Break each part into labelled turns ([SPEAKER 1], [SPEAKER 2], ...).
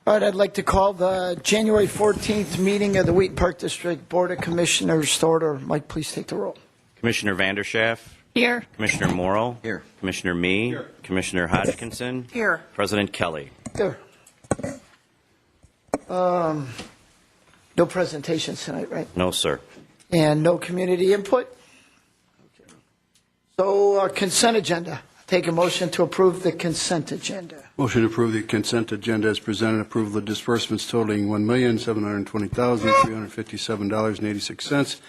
[SPEAKER 1] All right, I'd like to call the January 14th meeting of the Wheaton Park District Board of Commissioners to order. Mike, please take the roll.
[SPEAKER 2] Commissioner Vanderschaff.
[SPEAKER 3] Here.
[SPEAKER 2] Commissioner Morrill.
[SPEAKER 4] Here.
[SPEAKER 2] Commissioner Mee.
[SPEAKER 4] Here.
[SPEAKER 2] Commissioner Hodgkinson.
[SPEAKER 3] Here.
[SPEAKER 2] President Kelly.
[SPEAKER 1] There. No presentations tonight, right?
[SPEAKER 2] No, sir.
[SPEAKER 1] And no community input? Okay. So consent agenda. Take a motion to approve the consent agenda.
[SPEAKER 5] Motion to approve the consent agenda as presented. Approval of disbursements totaling $1,720,357.86.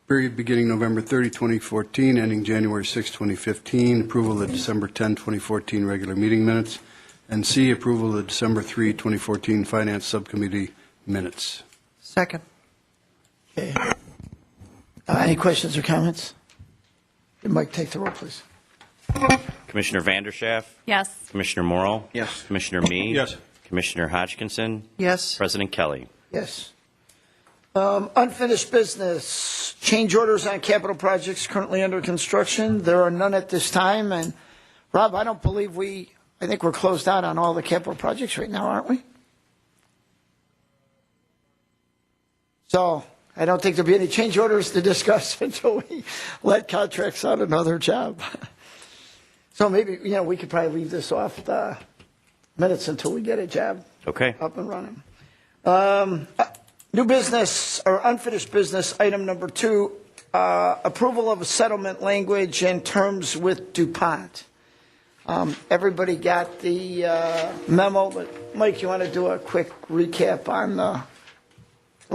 [SPEAKER 5] Period beginning November 30, 2014, ending January 6, 2015. Approval of the December 10, 2014 regular meeting minutes. And C, approval of the December 3, 2014 Finance Subcommittee minutes.
[SPEAKER 3] Second.
[SPEAKER 1] Okay. Any questions or comments? Mike, take the roll, please.
[SPEAKER 2] Commissioner Vanderschaff.
[SPEAKER 3] Yes.
[SPEAKER 2] Commissioner Morrill.
[SPEAKER 4] Yes.
[SPEAKER 2] Commissioner Mee.
[SPEAKER 5] Yes.
[SPEAKER 2] Commissioner Hodgkinson.
[SPEAKER 3] Yes.
[SPEAKER 2] President Kelly.
[SPEAKER 1] Yes. Unfinished business, change orders on capital projects currently under construction. There are none at this time. And Rob, I think we're closed out on all the capital projects right now, aren't we? So I don't think there'll be any change orders to discuss until we let contracts out another job. So maybe, we could probably leave this off the minutes until we get a job
[SPEAKER 2] Okay.
[SPEAKER 1] up and running. New business or unfinished business, item number 2, approval of a settlement language and terms with DuPont. Everybody got the memo, but Mike, you want to do a quick recap on the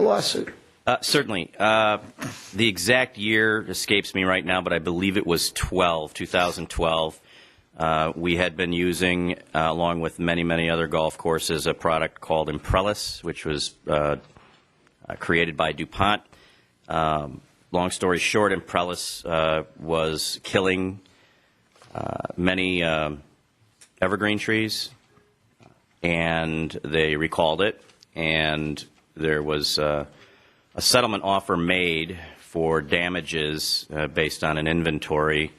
[SPEAKER 1] lawsuit?
[SPEAKER 2] Certainly. The exact year escapes me right now, but I believe it was 2012. We had been using, along with many other golf courses, a product called Imprellis, which was created by DuPont. Long story short, Imprellis was killing many evergreen trees, and they recalled it, and there was a settlement offer made for damages based on an inventory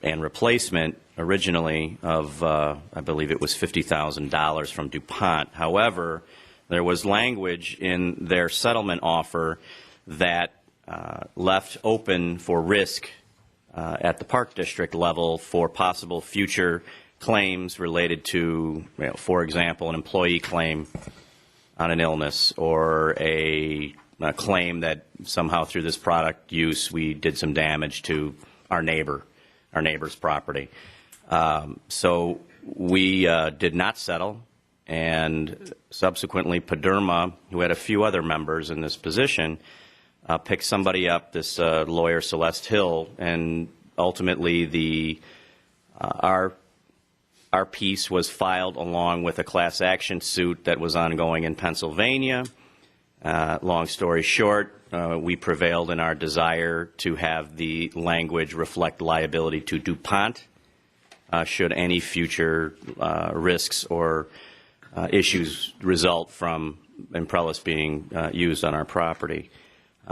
[SPEAKER 2] and replacement originally of, I believe it was $50,000 from DuPont. However, there was language in their settlement offer that left open for risk at the Park District level for possible future claims related to, for example, an employee claim on an illness or a claim that somehow through this product use we did some damage to our neighbor's property. So we did not settle, and subsequently Paderma, who had a few other members in this position, picked somebody up, this lawyer Celeste Hill, and ultimately our piece was filed along with a class action suit that was ongoing in Pennsylvania. Long story short, we prevailed in our desire to have the language reflect liability to DuPont should any future risks or issues result from Imprellis being used on our property.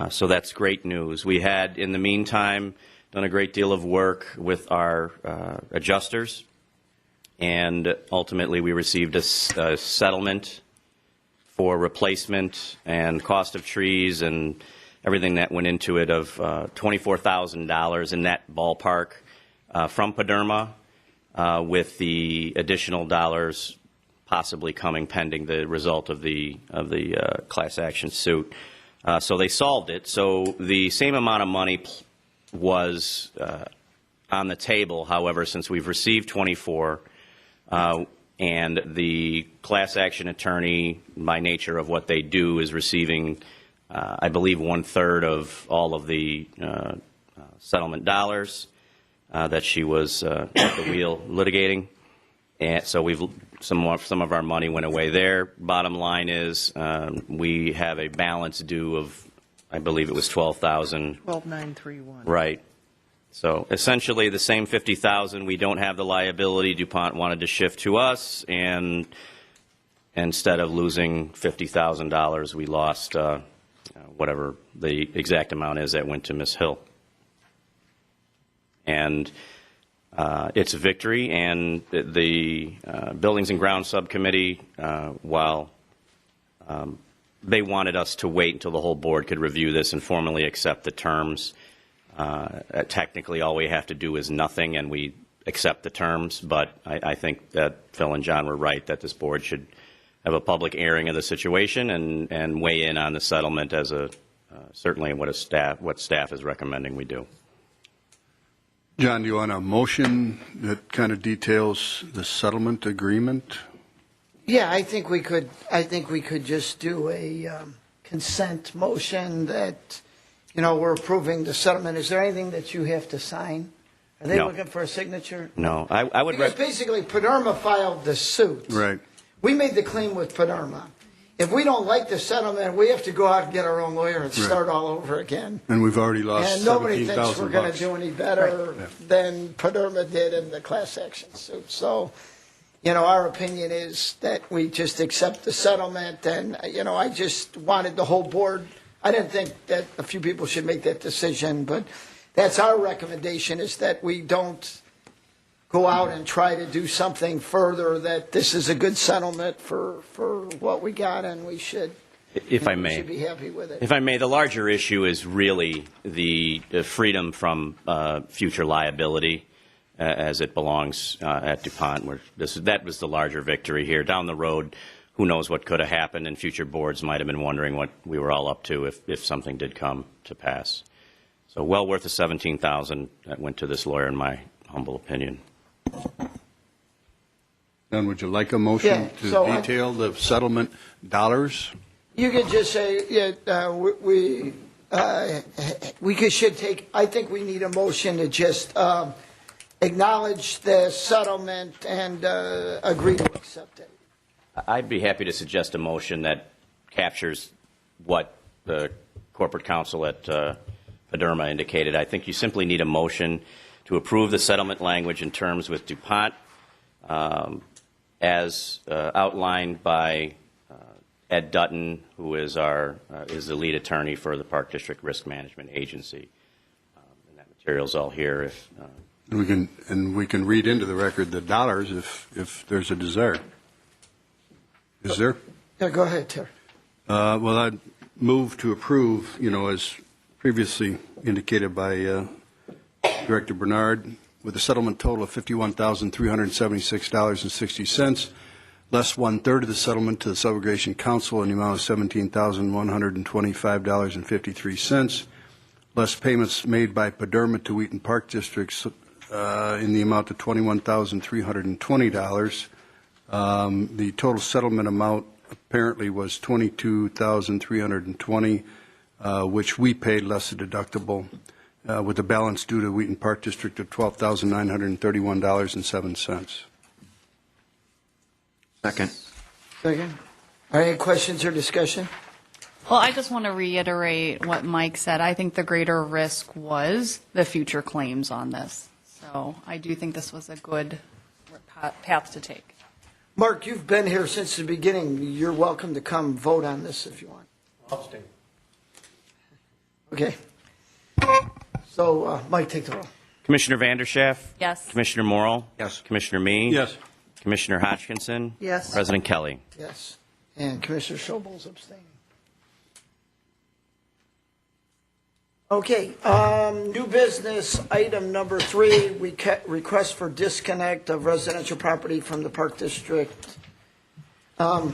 [SPEAKER 2] So that's great news. We had, in the meantime, done a great deal of work with our adjusters, and ultimately we received a settlement for replacement and cost of trees and everything that went into it of $24,000 in that ballpark from Paderma, with the additional dollars possibly coming pending the result of the class action suit. So they solved it. So the same amount of money was on the table. However, since we've received 24, and the class action attorney, by nature of what they do, is receiving, I believe, 1/3 of all of the settlement dollars that she was at the wheel litigating. And so some of our money went away there. Bottom line is we have a balance due of, I believe it was $12,000.
[SPEAKER 3] 12,931.
[SPEAKER 2] Right. So essentially the same $50,000. We don't have the liability. DuPont wanted to shift to us, and instead of losing $50,000, we lost whatever the exact amount is that went to Ms. Hill. And it's a victory, and the Buildings and Grounds Subcommittee, while they wanted us to wait until the whole board could review this and formally accept the terms, technically all we have to do is nothing, and we accept the terms, but I think that Phil and John were right that this board should have a public airing of the situation and weigh in on the settlement as certainly what staff is recommending we do.
[SPEAKER 5] John, do you want a motion that kind of details the settlement agreement?
[SPEAKER 1] Yeah, I think we could just do a consent motion that, we're approving the settlement. Is there anything that you have to sign? Are they
[SPEAKER 2] No.
[SPEAKER 1] looking for a signature?
[SPEAKER 2] No, I would.
[SPEAKER 1] Because basically, Paderma filed the suit.
[SPEAKER 5] Right.
[SPEAKER 1] We made the claim with Paderma. If we don't like the settlement, we have to go out and get our own lawyer and start all over again.
[SPEAKER 5] And we've already lost
[SPEAKER 1] And nobody thinks
[SPEAKER 5] $17,000.
[SPEAKER 1] we're going to do any better than Paderma did in the class action suit. So, our opinion is that we just accept the settlement. And, I just wanted the whole board. I didn't think that a few people should make that decision, but that's our recommendation, is that we don't go out and try to do something further, that this is a good settlement for what we got, and we should.
[SPEAKER 2] If I
[SPEAKER 1] we
[SPEAKER 2] may.
[SPEAKER 1] should be happy with it.
[SPEAKER 2] If I may, the larger issue is really the freedom from future liability as it belongs at DuPont. That was the larger victory here. Down the road, who knows what could have happened, and future boards might have been wondering what we were all up to if something did come to pass. So well worth the $17,000 that went to this lawyer, in my humble opinion.
[SPEAKER 5] Then would you like a motion to detail the settlement dollars?
[SPEAKER 1] You could just say, should take, I think we need a motion to just acknowledge the settlement and agree to accept it.
[SPEAKER 2] I'd be happy to suggest a motion that captures what the corporate counsel at Paderma indicated. I think you simply need a motion to approve the settlement language in terms with DuPont as outlined by Ed Dutton, who is the lead attorney for the Park District Risk Management Agency. And that material's all here.
[SPEAKER 5] We can read into the record the dollars if there's a desire. Is there?
[SPEAKER 1] Yeah, go ahead, Terry.
[SPEAKER 5] Well, I'd move to approve, as previously indicated by Director Bernard, with a settlement total of $51,376.60, less 1/3 of the settlement to the Subrogation Council in the amount of $17,125.53, less payments made by Paderma to Wheaton Park Districts in the amount of $21,320. The total settlement amount apparently was $22,320, which we paid less the deductible, with the balance due to Wheaton Park District of $12,931.07.
[SPEAKER 3] Second.
[SPEAKER 1] Second. Are there any questions or discussion?
[SPEAKER 4] Well, I just want to reiterate what Mike said. I think the greater risk was the future claims on this. So I do think this was a good path to take.
[SPEAKER 1] Mark, you've been here since the beginning. You're welcome to come vote on this if you want.
[SPEAKER 3] I'll stay.
[SPEAKER 1] Okay. So, Mike, take the roll.
[SPEAKER 2] Commissioner Vanderschaff?
[SPEAKER 4] Yes.
[SPEAKER 2] Commissioner Morrill?
[SPEAKER 3] Yes.
[SPEAKER 2] Commissioner Mee?
[SPEAKER 5] Yes.
[SPEAKER 2] Commissioner Hodgkinson?
[SPEAKER 1] Yes.
[SPEAKER 2] President Kelly?
[SPEAKER 1] Yes. And Commissioner Schobel's abstaining. Okay, new business, item number 3, request for disconnect of residential property from the Park District. To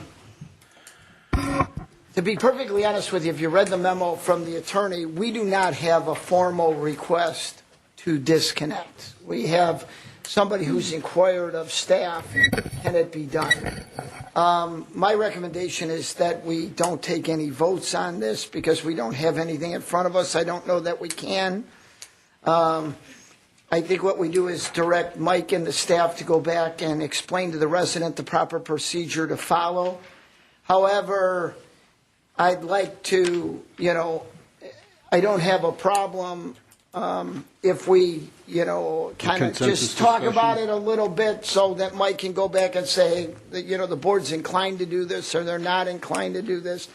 [SPEAKER 1] be perfectly honest with you, if you read the memo from the attorney, we do not have a formal request to disconnect. We have somebody who's inquired of staff, can it be done? My recommendation is that we don't take any votes on this because we don't have anything in front of us. I don't know that we can. I think what we do is direct Mike and the staff to go back and explain to the resident the proper procedure to follow. However, I'd like to, I don't have a problem if we, kind of just talk about it a little bit so that Mike can go back and say that, the board's inclined to do this or they're not inclined to do this.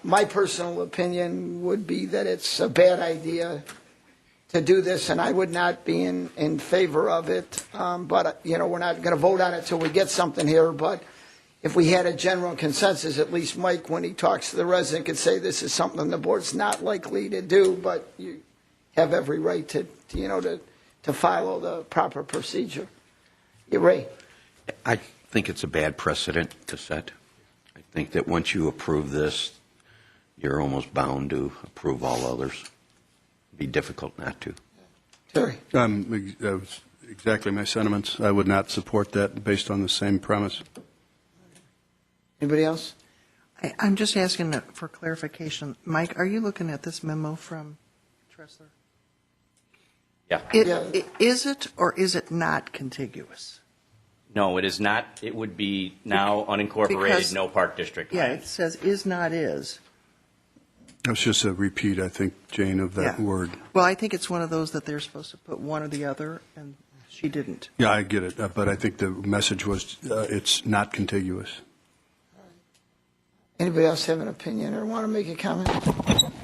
[SPEAKER 1] My personal opinion would be that it's a bad idea to do this, and I would not be in favor of it. But, we're not going to vote on it till we get something here. But if we had a general consensus, at least Mike, when he talks to the resident, could say this is something the board's not likely to do, but you have every right to follow the proper procedure. Yeah, Ray?
[SPEAKER 3] I think it's a bad precedent to set. I think that once you approve this, you're almost bound to approve all others. It'd be difficult not to.
[SPEAKER 1] Terry?
[SPEAKER 5] That was exactly my sentiments. I would not support that based on the same premise.
[SPEAKER 1] Anybody else?
[SPEAKER 6] I'm just asking for clarification. Mike, are you looking at this memo from Tressler?
[SPEAKER 2] Yeah.
[SPEAKER 6] Is it or is it not contiguous?
[SPEAKER 2] No, it is not. It would be now unincorporated,
[SPEAKER 6] Because-
[SPEAKER 2] no park district
[SPEAKER 6] Yeah,
[SPEAKER 2] land.
[SPEAKER 6] it says is not is.
[SPEAKER 5] It's just a repeat, I think, Jane, of that
[SPEAKER 6] Yeah.
[SPEAKER 5] word.
[SPEAKER 6] Well, I think it's one of those that they're supposed to put one or the other, and she didn't.
[SPEAKER 5] Yeah, I get it, but I think the message was it's not contiguous.
[SPEAKER 1] Anybody else have an opinion or want to make a comment?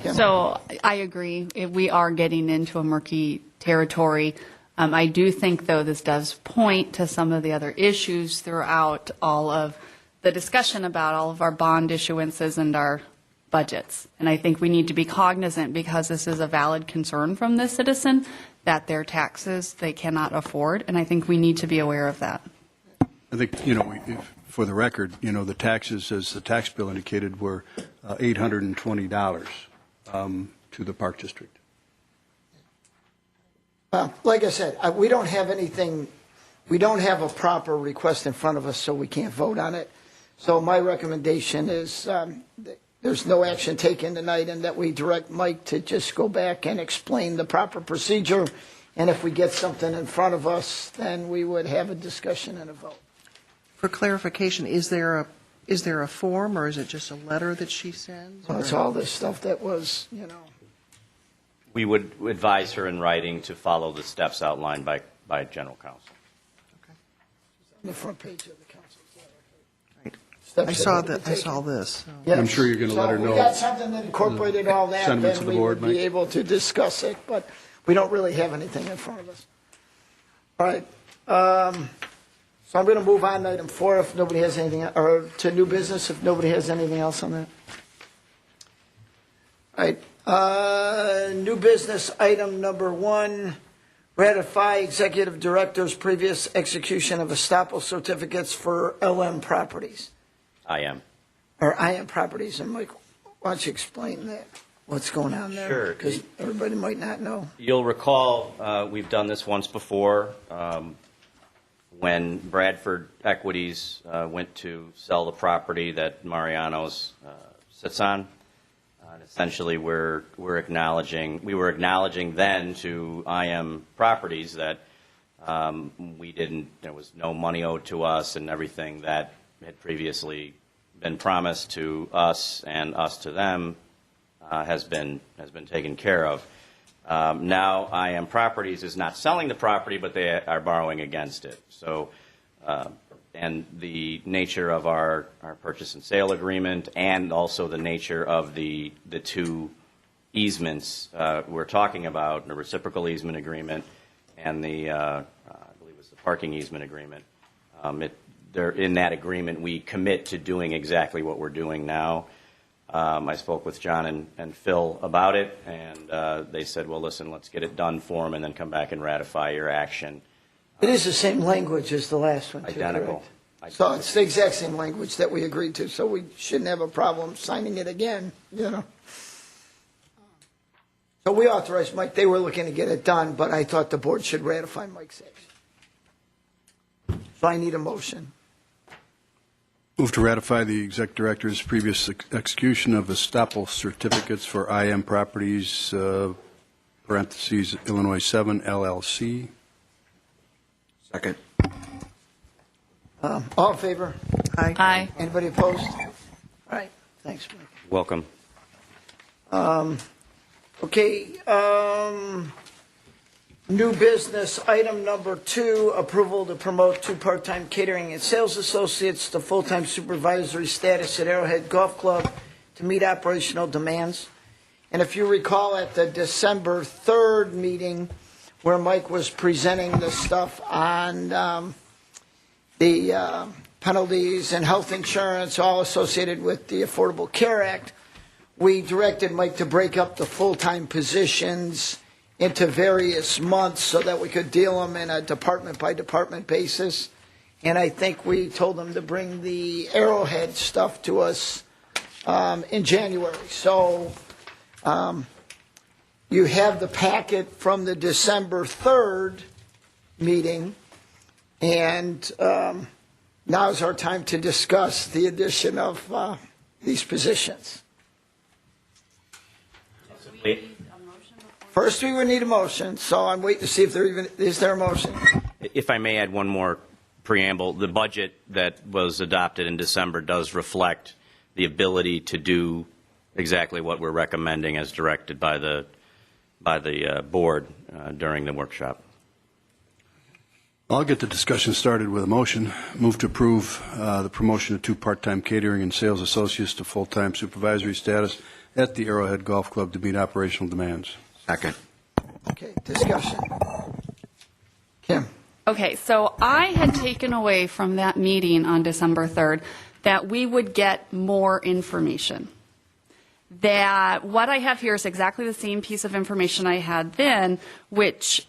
[SPEAKER 1] Kim?
[SPEAKER 4] So I agree. We are getting into a murky territory. I do think, though, this does point to some of the other issues throughout all of the discussion about all of our bond issuances and our budgets. And I think we need to be cognizant, because this is a valid concern from this citizen, that their taxes they cannot afford. And I think we need to be aware of that.
[SPEAKER 5] I think, for the record, the taxes, as the tax bill indicated, were $820 to the Park District.
[SPEAKER 1] Like I said, we don't have anything, we don't have a proper request in front of us, so we can't vote on it. So my recommendation is that there's no action taken tonight, and that we direct Mike to just go back and explain the proper procedure. And if we get something in front of us, then we would have a discussion and a vote.
[SPEAKER 6] For clarification, is there a form, or is it just a letter that she sends?
[SPEAKER 1] So it's all this stuff that was,
[SPEAKER 2] We would advise her in writing to follow the steps outlined by General Counsel.
[SPEAKER 1] on the front page of the council.
[SPEAKER 6] Right.
[SPEAKER 1] Steps
[SPEAKER 6] I saw
[SPEAKER 1] that
[SPEAKER 6] that. I saw this. So.
[SPEAKER 1] Yes.
[SPEAKER 5] I'm sure you're going to let her
[SPEAKER 1] So
[SPEAKER 5] know
[SPEAKER 1] if we got something that incorporated all that,
[SPEAKER 5] sentiments
[SPEAKER 1] then
[SPEAKER 5] of the
[SPEAKER 1] we
[SPEAKER 5] board,
[SPEAKER 1] would be
[SPEAKER 5] Mike.
[SPEAKER 1] able to discuss it, but we don't really have anything in front of us. All right. So I'm going to move on to item 4 if nobody has anything, or to new business if nobody has anything else on that. All right. New business item number 1, ratify executive director's previous execution of estoppel certificates for LM properties.
[SPEAKER 2] I am.
[SPEAKER 1] Or IM properties, and Mike, why don't you explain that, what's going on there?
[SPEAKER 2] Sure.
[SPEAKER 1] Because everybody might not know.
[SPEAKER 2] You'll recall, we've done this once before, when Bradford Equities went to sell the property that Mariano's sits on. And essentially, we were acknowledging then to IM Properties that there was no money owed to us, and everything that had previously been promised to us and us to them has been taken care of. Now, IM Properties is not selling the property, but they are borrowing against it. So, and the nature of our purchase and sale agreement, and also the nature of the two easements we're talking about, the reciprocal easement agreement and the, I believe it was the parking easement agreement. In that agreement, we commit to doing exactly what we're doing now. I spoke with John and Phil about it, and they said, well, listen, let's get it done for them and then come back and ratify your action.
[SPEAKER 1] It is the same language as the last one, too,
[SPEAKER 2] Identical.
[SPEAKER 1] correct? So it's the exact same language that we agreed to, so we shouldn't have a problem signing it again, So we authorized Mike, they were looking to get it done, but I thought the board should ratify Mike's action. So I need a motion.
[SPEAKER 5] Move to ratify the exec director's previous execution of estoppel certificates for IM Properties, parentheses, Illinois 7 LLC.
[SPEAKER 3] Second.
[SPEAKER 1] All in favor?
[SPEAKER 4] Aye.
[SPEAKER 1] Anybody opposed? All right, thanks, Mike.
[SPEAKER 2] Welcome.
[SPEAKER 1] Okay, new business, item number 2, approval to promote 2 part-time catering and sales associates to full-time supervisory status at Arrowhead Golf Club to meet operational demands. And if you recall at the December 3rd meeting where Mike was presenting the stuff on the penalties and health insurance, all associated with the Affordable Care Act, we directed Mike to break up the full-time positions into various months so that we could deal them in a department-by-department basis. And I think we told him to bring the Arrowhead stuff to us in January. So you have the packet from the December 3rd meeting, and now is our time to discuss the addition of these positions. First, we would need a motion, so I'm waiting to see if is there a motion?
[SPEAKER 2] If I may add one more preamble, the budget that was adopted in December does reflect the ability to do exactly what we're recommending as directed by the board during the workshop.
[SPEAKER 5] I'll get the discussion started with a motion. Move to approve the promotion of 2 part-time catering and sales associates to full-time supervisory status at the Arrowhead Golf Club to meet operational demands.
[SPEAKER 3] Second.
[SPEAKER 1] Okay, discussion. Kim?
[SPEAKER 4] Okay, so I had taken away from that meeting on December 3rd that we would get more information. That what I have here is exactly the same piece of information I had then, which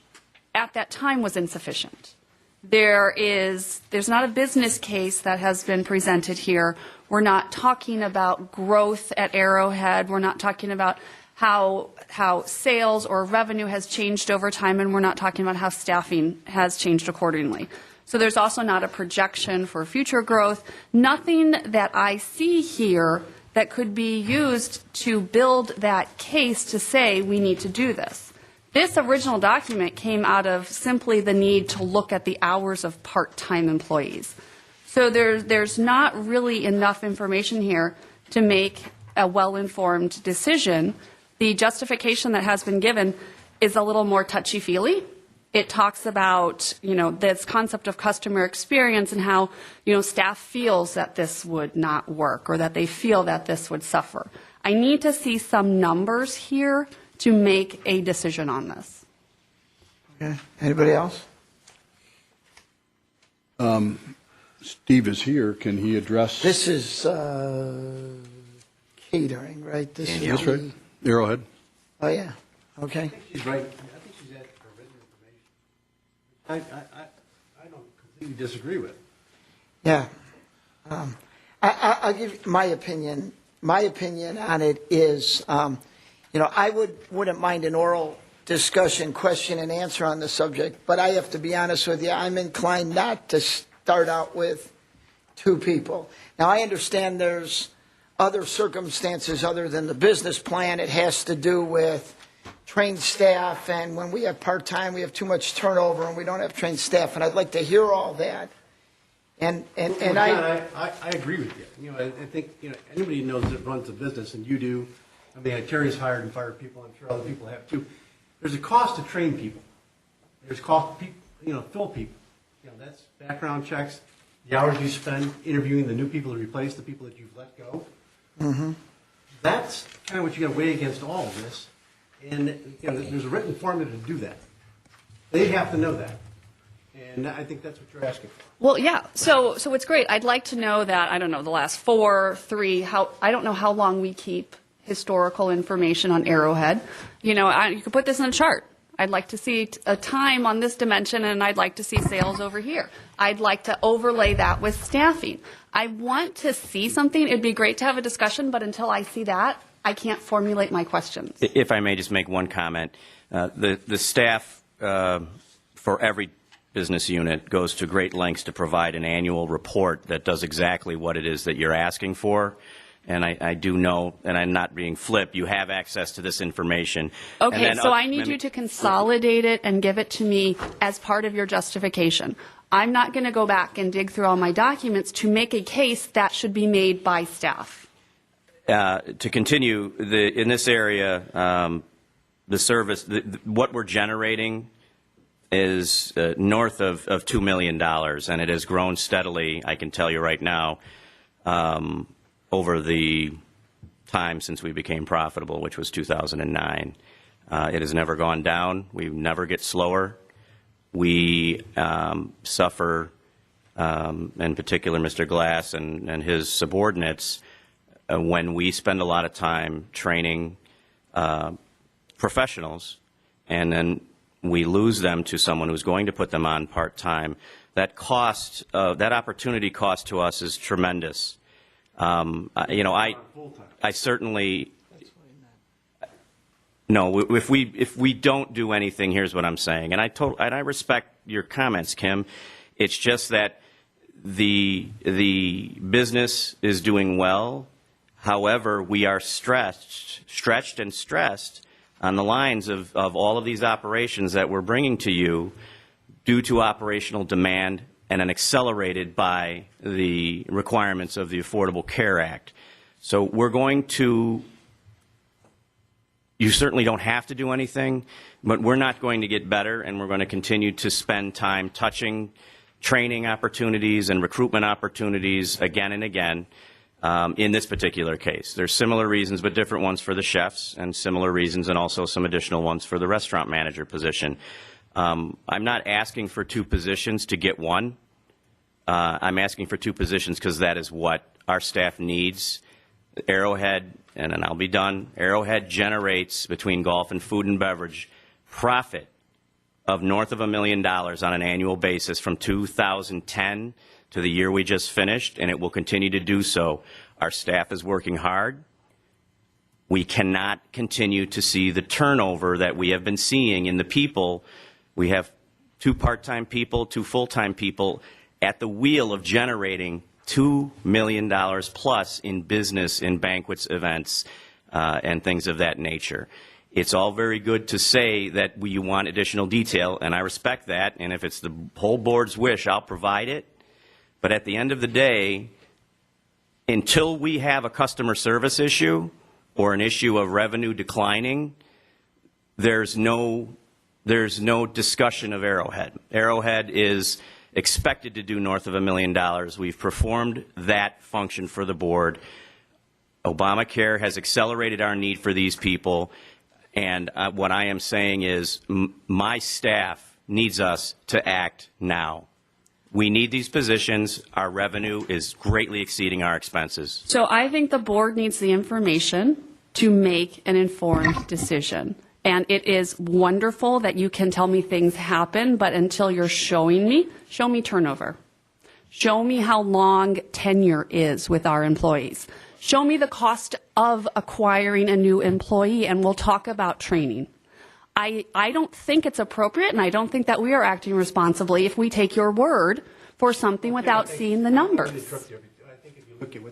[SPEAKER 4] at that time was insufficient. There's not a business case that has been presented here. We're not talking about growth at Arrowhead. We're not talking about how sales or revenue has changed over time, and we're not talking about how staffing has changed accordingly. So there's also not a projection for future growth. Nothing that I see here that could be used to build that case to say we need to do this. This original document came out of simply the need to look at the hours of part-time employees. So there's not really enough information here to make a well-informed decision. The justification that has been given is a little more touchy-feely. It talks about, this concept of customer experience and how, staff feels that this would not work or that they feel that this would suffer. I need to see some numbers here to make a decision on this.
[SPEAKER 1] Okay. Anybody else?
[SPEAKER 5] Steve is here. Can he address?
[SPEAKER 1] This is catering, right? This is
[SPEAKER 5] That's right. Arrowhead.
[SPEAKER 1] Oh, yeah. Okay.
[SPEAKER 7] She's right. I think she's asking for written information. I don't completely disagree with it.
[SPEAKER 1] Yeah. I'll give you my opinion. My opinion on it is, I wouldn't mind an oral discussion, question and answer on the subject, but I have to be honest with you, I'm inclined not to start out with 2 people. Now, I understand there's other circumstances other than the business plan. It has to do with trained staff, and when we have part-time, we have too much turnover, and we don't have trained staff, and I'd like to hear all that. And
[SPEAKER 7] Well, John, I agree with you. I think, anybody knows that runs a business, and you do. I mean, Terry's hired and fired people. I'm sure other people have too. There's a cost to train people. There's cost to fill people. That's background checks, the hours you spend interviewing the new people to replace the people that you've let go. Mm-hmm. That's kind of what you got to weigh against all of this. And there's a written formula to do that. They have to know that. And I think that's what you're asking for.
[SPEAKER 4] Well, yeah. So it's great. I'd like to know that, I don't know, the last 4, 3, I don't know how long we keep historical information on Arrowhead. You could put this in a chart. I'd like to see a time on this dimension, and I'd like to see sales over here. I'd like to overlay that with staffing. I want to see something. It'd be great to have a discussion, but until I see that, I can't formulate my questions.
[SPEAKER 2] If I may just make one comment, the staff for every business unit goes to great lengths to provide an annual report that does exactly what it is that you're asking for. And I do know, and I'm not being flip, you have access to this information.
[SPEAKER 4] Okay, so I need you to consolidate it and give it to me as part of your justification. I'm not going to go back and dig through all my documents to make a case that should be made by staff.
[SPEAKER 2] To continue, in this area, the service, what we're generating is north of $2 million, and it has grown steadily, I can tell you right now, over the time since we became profitable, which was 2009. It has never gone down. We never get slower. We suffer, in particular, Mr. Glass and his subordinates, when we spend a lot of time training professionals, and then we lose them to someone who's going to put them on part-time. That cost, that opportunity cost to us is tremendous. I certainly, no, if we don't do anything, here's what I'm saying, and I respect your comments, Kim. It's just that the business is doing well. However, we are stretched and stressed on the lines of all of these operations that we're bringing to you due to operational demand and then accelerated by the requirements of the Affordable Care Act. So we're going to, you certainly don't have to do anything, but we're not going to get better, and we're going to continue to spend time touching training opportunities and recruitment opportunities again and again. In this particular case, there's similar reasons but different ones for the chefs, and similar reasons and also some additional ones for the restaurant manager position. I'm not asking for 2 positions to get 1. I'm asking for 2 positions because that is what our staff needs. Arrowhead, and then I'll be done, Arrowhead generates between golf and food and beverage profit of north of $1 million on an annual basis from 2010 to the year we just finished, and it will continue to do so. Our staff is working hard. We cannot continue to see the turnover that we have been seeing in the people. We have 2 part-time people, 2 full-time people at the wheel of generating $2 million plus in business, in banquets, events, and things of that nature. It's all very good to say that you want additional detail, and I respect that, and if it's the whole board's wish, I'll provide it. But at the end of the day, until we have a customer service issue or an issue of revenue declining, there's no discussion of Arrowhead. Arrowhead is expected to do north of $1 million. We've performed that function for the board. Obamacare has accelerated our need for these people, and what I am saying is my staff needs us to act now. We need these positions. Our revenue is greatly exceeding our expenses.
[SPEAKER 4] So I think the board needs the information to make an informed decision. And it is wonderful that you can tell me things happen, but until you're showing me, show me turnover. Show me how long tenure is with our employees. Show me the cost of acquiring a new employee, and we'll talk about training. I don't think it's appropriate, and I don't think that we are acting responsibly if we take your word for something without seeing the numbers.
[SPEAKER 7] I think if you look at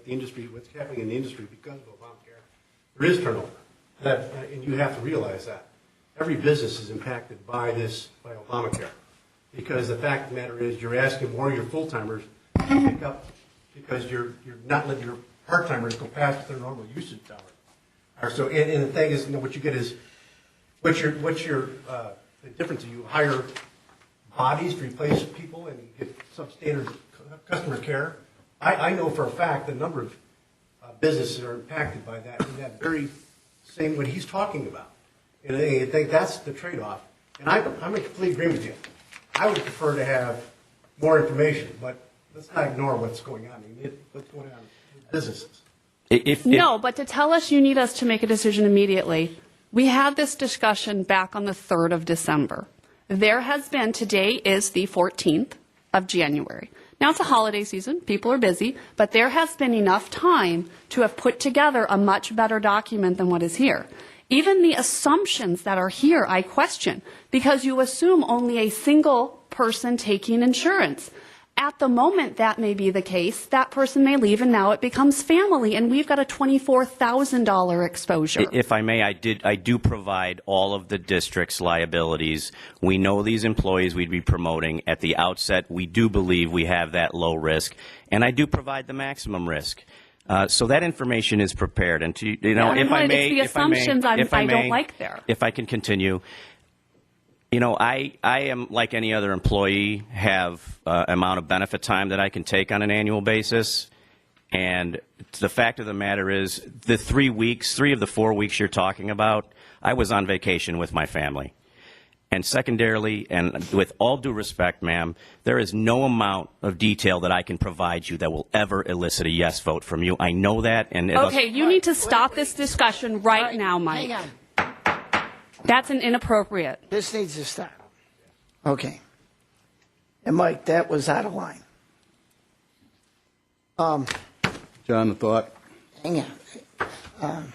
[SPEAKER 7] what's happening in the industry because of Obamacare, there is turnover. And you have to realize that. Every business is impacted by Obamacare. Because the fact of the matter is you're asking more of your full-timers to pick up because you're not letting your part-timers go past their normal usage hour. So, and the thing is, what you get is, what's your the difference? You hire bodies to replace people and you get substandard customer care. I know for a fact the number of businesses are impacted by that in that very same what he's talking about. And I think that's the trade-off. And I'm in complete agreement with you. I would prefer to have more information, but let's not ignore what's going on. What's going on with businesses.
[SPEAKER 4] No, but to tell us you need us to make a decision immediately, we had this discussion back on the 3rd of December. There has been, today is the 14th of January. Now it's a holiday season, people are busy, but there has been enough time to have put together a much better document than what is here. Even the assumptions that are here, I question, because you assume only a single person taking insurance. At the moment, that may be the case. That person may leave, and now it becomes family, and we've got a $24,000 exposure.
[SPEAKER 2] If I may, I do provide all of the district's liabilities. We know these employees we'd be promoting. At the outset, we do believe we have that low risk, and I do provide the maximum risk. So that information is prepared. And to, you know, if I may,
[SPEAKER 4] it's the assumptions I don't like there.
[SPEAKER 2] If I can continue. You know, I am, like any other employee, have amount of benefit time that I can take on an annual basis. And the fact of the matter is, the 3 weeks, 3 of the 4 weeks you're talking about, I was on vacation with my family. And secondarily, and with all due respect, ma'am, there is no amount of detail that I can provide you that will ever elicit a yes vote from you. I know that. And
[SPEAKER 8] Okay, you need to stop this discussion right now, Mike.
[SPEAKER 1] Hang on.
[SPEAKER 8] That's an inappropriate.
[SPEAKER 1] This needs to stop. Okay. And Mike, that was out of line.
[SPEAKER 5] John, a thought?
[SPEAKER 1] Hang on.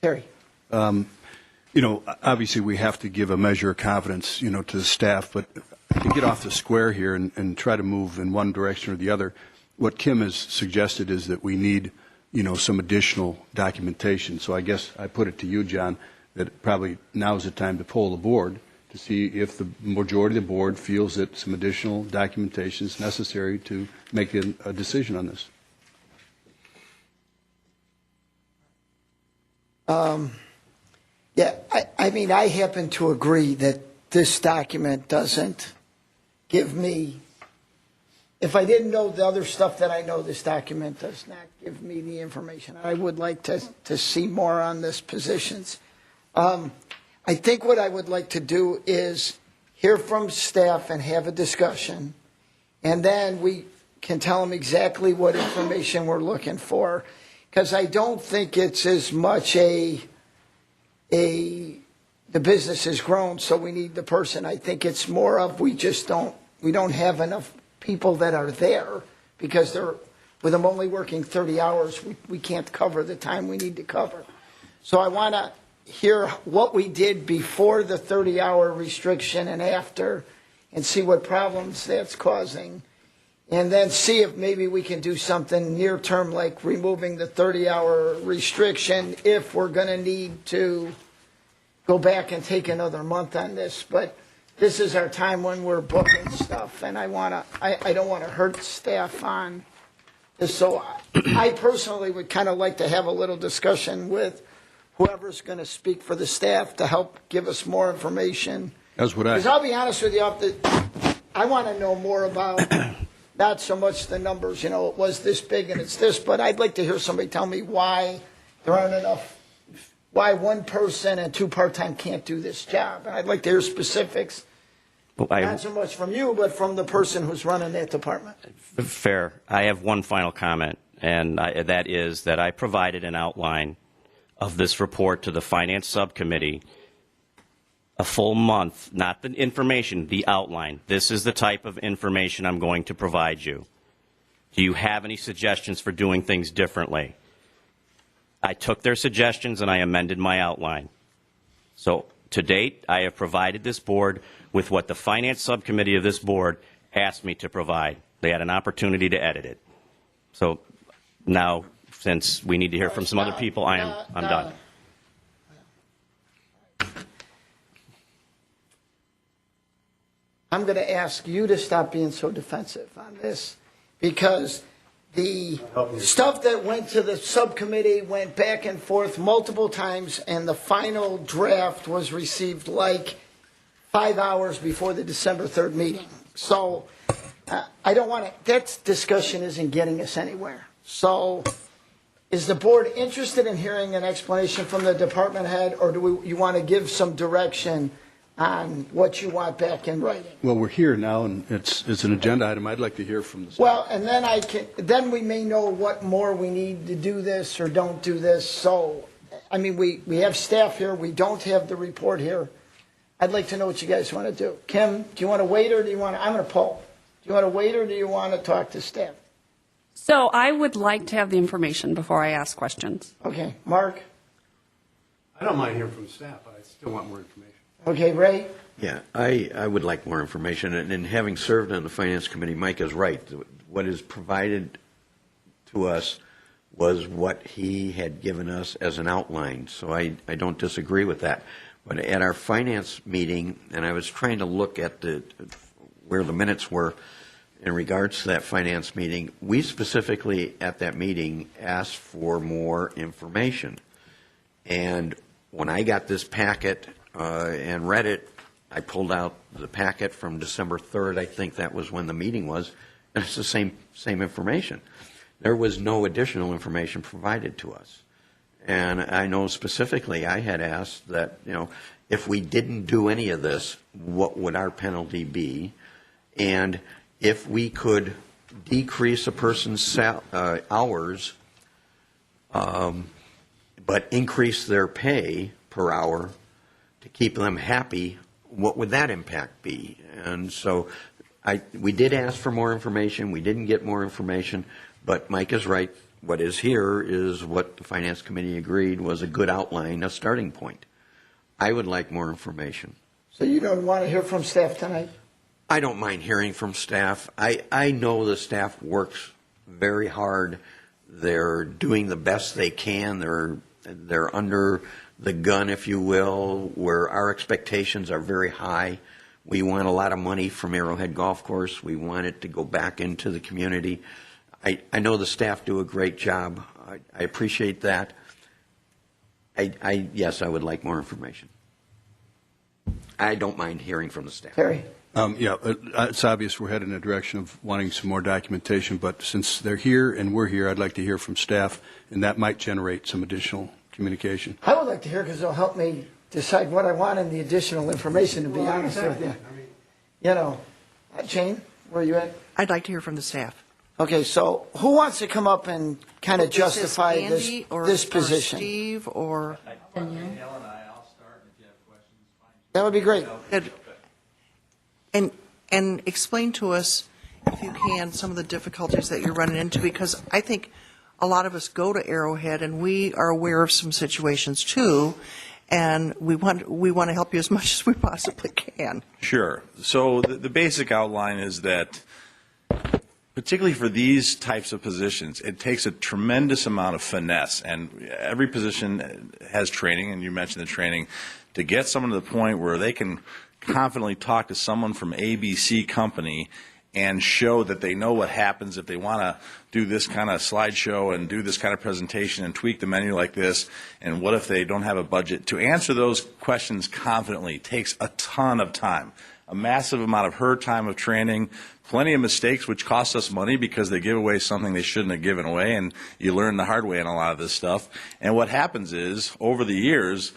[SPEAKER 1] Terry.
[SPEAKER 5] You know, obviously, we have to give a measure of confidence, you know, to the staff, but to get off the square here and try to move in one direction or the other, what Kim has suggested is that we need, you know, some additional documentation. So I guess I put it to you, John, that probably now is the time to poll the board to see if the majority of the board feels that some additional documentation is necessary to make a decision on this.
[SPEAKER 1] Yeah, I mean, I happen to agree that this document doesn't give me, if I didn't know the other stuff that I know, this document does not give me the information. I would like to see more on this positions. I think what I would like to do is hear from staff and have a discussion, and then we can tell them exactly what information we're looking for, because I don't think it's as much the business has grown, so we need the person. I think it's more of we don't have enough people that are there because with them only working 30 hours, we can't cover the time we need to cover. So I want to hear what we did before the 30-hour restriction and after, and see what problems that's causing, and then see if maybe we can do something near term like removing the 30-hour restriction if we're going to need to go back and take another month on this. But this is our time when we're booking stuff, and I don't want to hurt staff on this. So I personally would kind of like to have a little discussion with whoever's going to speak for the staff to help give us more information.
[SPEAKER 5] That's what
[SPEAKER 1] Because I'll be honest with you, I want to know more about not so much the numbers, you know, it was this big and it's this, but I'd like to hear somebody tell me why there aren't enough, why one person and 2 part-time can't do this job. And I'd like to hear specifics, not so much from you, but from the person who's running that department.
[SPEAKER 2] Fair. I have one final comment, and that is that I provided an outline of this report to the Finance Subcommittee a full month, not the information, the outline. This is the type of information I'm going to provide you. Do you have any suggestions for doing things differently? I took their suggestions and I amended my outline. So to date, I have provided this board with what the Finance Subcommittee of this board asked me to provide. They had an opportunity to edit it. So now, since we need to hear from some other people, I'm done.
[SPEAKER 1] I'm going to ask you to stop being so defensive on this, because the stuff that went to the subcommittee went back and forth multiple times, and the final draft was received like 5 hours before the December 3rd meeting. So I don't want to, that discussion isn't getting us anywhere. So is the board interested in hearing an explanation from the department head, or do you want to give some direction on what you want back in writing?
[SPEAKER 5] Well, we're here now, and it's an agenda item. I'd like to hear from the staff.
[SPEAKER 1] Well, and then we may know what more we need to do this or don't do this. So, I mean, we have staff here. We don't have the report here. I'd like to know what you guys want to do. Kim, do you want to wait, or do you want to, I'm going to poll. Do you want to wait, or do you want to talk to staff?
[SPEAKER 8] So I would like to have the information before I ask questions.
[SPEAKER 1] Okay, Mark?
[SPEAKER 7] I don't mind hearing from staff, but I still want more information.
[SPEAKER 1] Okay, Ray?
[SPEAKER 3] Yeah, I would like more information, and having served on the Finance Committee, Mike is right. What is provided to us was what he had given us as an outline, so I don't disagree with that. But at our Finance meeting, and I was trying to look at where the minutes were in regards to that Finance meeting, we specifically at that meeting asked for more information. And when I got this packet and read it, I pulled out the packet from December 3rd, I think that was when the meeting was, and it's the same information. There was no additional information provided to us. And I know specifically I had asked that, if we didn't do any of this, what would our penalty be? And if we could decrease a person's hours, but increase their pay per hour to keep them happy, what would that impact be? And so we did ask for more information. We didn't get more information, but Mike is right. What is here is what the Finance Committee agreed was a good outline, a starting point. I would like more information.
[SPEAKER 1] So you don't want to hear from staff tonight?
[SPEAKER 3] I don't mind hearing from staff. I know the staff works very hard. They're doing the best they can. They're under the gun, if you will, where our expectations are very high. We want a lot of money from Arrowhead Golf Course. We want it to go back into the community. I know the staff do a great job. I appreciate that. Yes, I would like more information. I don't mind hearing from the staff.
[SPEAKER 1] Terry?
[SPEAKER 5] It's obvious we're headed in a direction of wanting some more documentation, but since they're here and we're here, I'd like to hear from staff, and that might generate some additional communication.
[SPEAKER 1] I would like to hear because it'll help me decide what I want in the additional information, to be honest with you. Jane, where are you at?
[SPEAKER 6] I'd like to hear from the staff.
[SPEAKER 1] Okay, so who wants to come up and kind of justify
[SPEAKER 6] Andy
[SPEAKER 1] this position?
[SPEAKER 6] Or Steve or
[SPEAKER 1] That would be great.
[SPEAKER 6] and explain to us, if you can, some of the difficulties that you're running into, because I think a lot of us go to Arrowhead and we are aware of some situations too, and we want to help you as much as we possibly can.
[SPEAKER 9] Sure. So the basic outline is that, particularly for these types of positions, it takes a tremendous amount of finesse, and every position has training, and you mentioned the training, to get someone to the point where they can confidently talk to someone from ABC company and show that they know what happens if they want to do this kind of slideshow and do this kind of presentation and tweak the menu like this, and what if they don't have a budget. To answer those questions confidently takes a ton of time, a massive amount of her time of training, plenty of mistakes, which cost us money because they give away something they shouldn't have given away, and you learn the hard way on a lot of this stuff. And what happens is, over the years,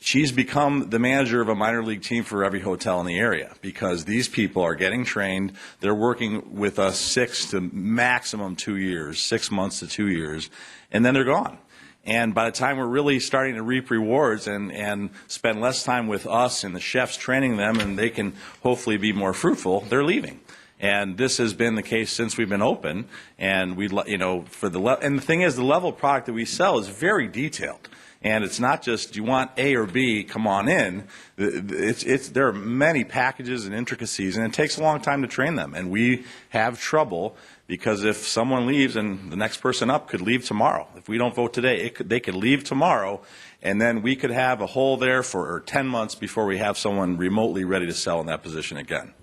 [SPEAKER 9] she's become the manager of a minor league team for every hotel in the area, because these people are getting trained. They're working with us 6 to maximum 2 years, 6 months to 2 years, and then they're gone. And by the time we're really starting to reap rewards and spend less time with us and the chefs training them, and they can hopefully be more fruitful, they're leaving. And this has been the case since we've been open. And and the thing is, the level of product that we sell is very detailed. And it's not just, do you want A or B, come on in. There are many packages and intricacies, and it takes a long time to train them. And we have trouble because if someone leaves, and the next person up could leave tomorrow. If we don't vote today, they could leave tomorrow, and then we could have a hole there for 10 months before we have someone remotely ready to sell in that position again.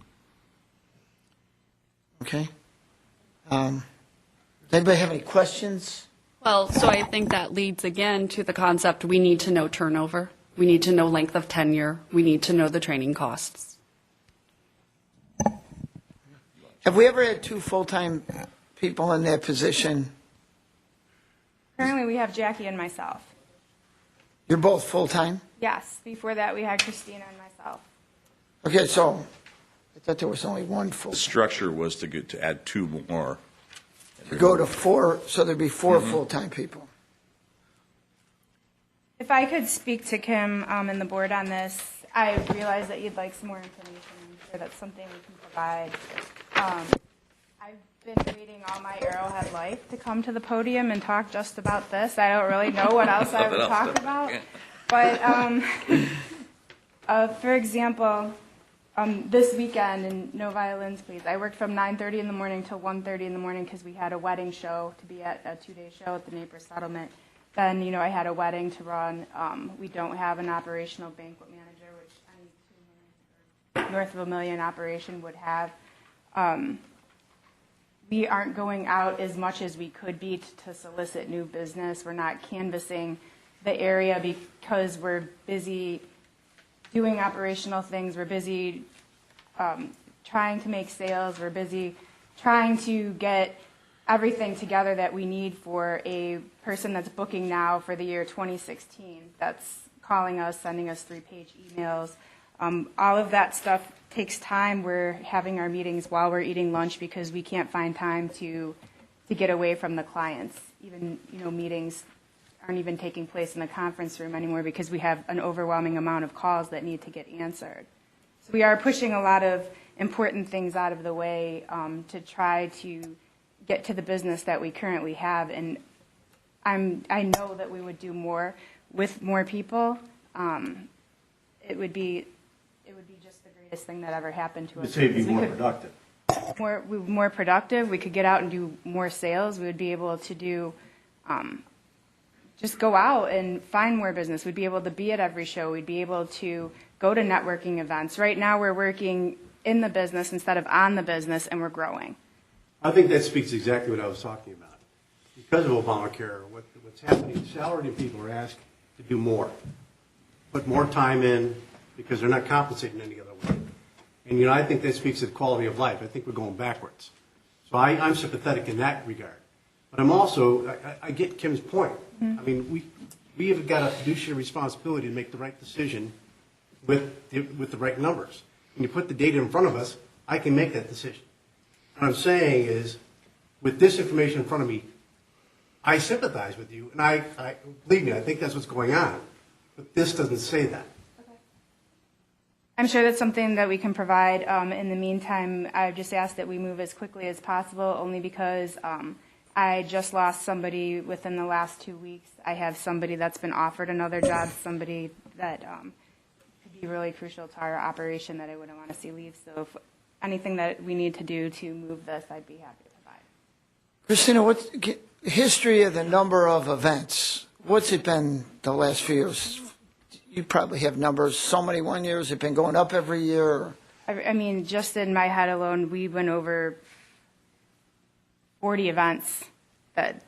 [SPEAKER 1] Okay. Does anybody have any questions?
[SPEAKER 8] Well, so I think that leads again to the concept we need to know turnover. We need to know length of tenure. We need to know the training costs.
[SPEAKER 1] Have we ever had 2 full-time people in that position?
[SPEAKER 10] Currently, we have Jackie and myself.
[SPEAKER 1] You're both full-time?
[SPEAKER 10] Yes. Before that, we had Christina and myself.
[SPEAKER 1] Okay, so I thought there was only one full.
[SPEAKER 9] The structure was to add 2 more.
[SPEAKER 1] To go to 4, so there'd be 4 full-time people.
[SPEAKER 10] If I could speak to Kim and the board on this, I realize that you'd like some more information. I'm sure that's something we can provide. I've been waiting all my Arrowhead life to come to the podium and talk just about this. I don't really know what else I would talk about. But, for example, this weekend, and no violins, please. I worked from 9:30 in the morning till 1:30 in the morning because we had a wedding show to be at, a 2-day show at the Neighbor Settlement. Then, I had a wedding to run. We don't have an operational banquet manager, which any $2 million or north of $1 million operation would have. We aren't going out as much as we could be to solicit new business. We're not canvassing the area because we're busy doing operational things. We're busy trying to make sales. We're busy trying to get everything together that we need for a person that's booking now for the year 2016. That's calling us, sending us 3-page emails. All of that stuff takes time. We're having our meetings while we're eating lunch because we can't find time to get away from the clients. Even, meetings aren't even taking place in the conference room anymore because we have an overwhelming amount of calls that need to get answered. So we are pushing a lot of important things out of the way to try to get to the business that we currently have. And I know that we would do more with more people. It would be just the greatest thing that ever happened to us.
[SPEAKER 7] It'd say be
[SPEAKER 10] We
[SPEAKER 7] more
[SPEAKER 10] could-
[SPEAKER 7] productive.
[SPEAKER 10] more productive. We could get out and do more sales. We would be able to do, just go out and find more business. We'd be able to be at every show. We'd be able to go to networking events. Right now, we're working in the business instead of on the business, and we're growing.
[SPEAKER 7] I think that speaks exactly what I was talking about. Because of Obamacare, what's happening, salaried people are asked to do more, put more time in because they're not compensated in any other way. And, I think that speaks to the quality of life. I think we're going backwards. So I'm sympathetic in that regard. But I'm also, I get Kim's point. I mean, we have got a fiduciary responsibility to make the right decision with the right numbers. When you put the data in front of us, I can make that decision. What I'm saying is, with this information in front of me, I sympathize with you, and I believe me, I think that's what's going on. But this doesn't say that.
[SPEAKER 10] I'm sure that's something that we can provide. In the meantime, I've just asked that we move as quickly as possible, only because I just lost somebody within the last 2 weeks. I have somebody that's been offered another job, somebody that could be really crucial to our operation that I wouldn't want to see leave. So if anything that we need to do to move this, I'd be happy to provide.
[SPEAKER 1] Christina, what's history of the number of events? What's it been the last few years? You probably have numbers. So many one year. Has it been going up every year?
[SPEAKER 10] I mean, just in my head alone, we went over 40 events that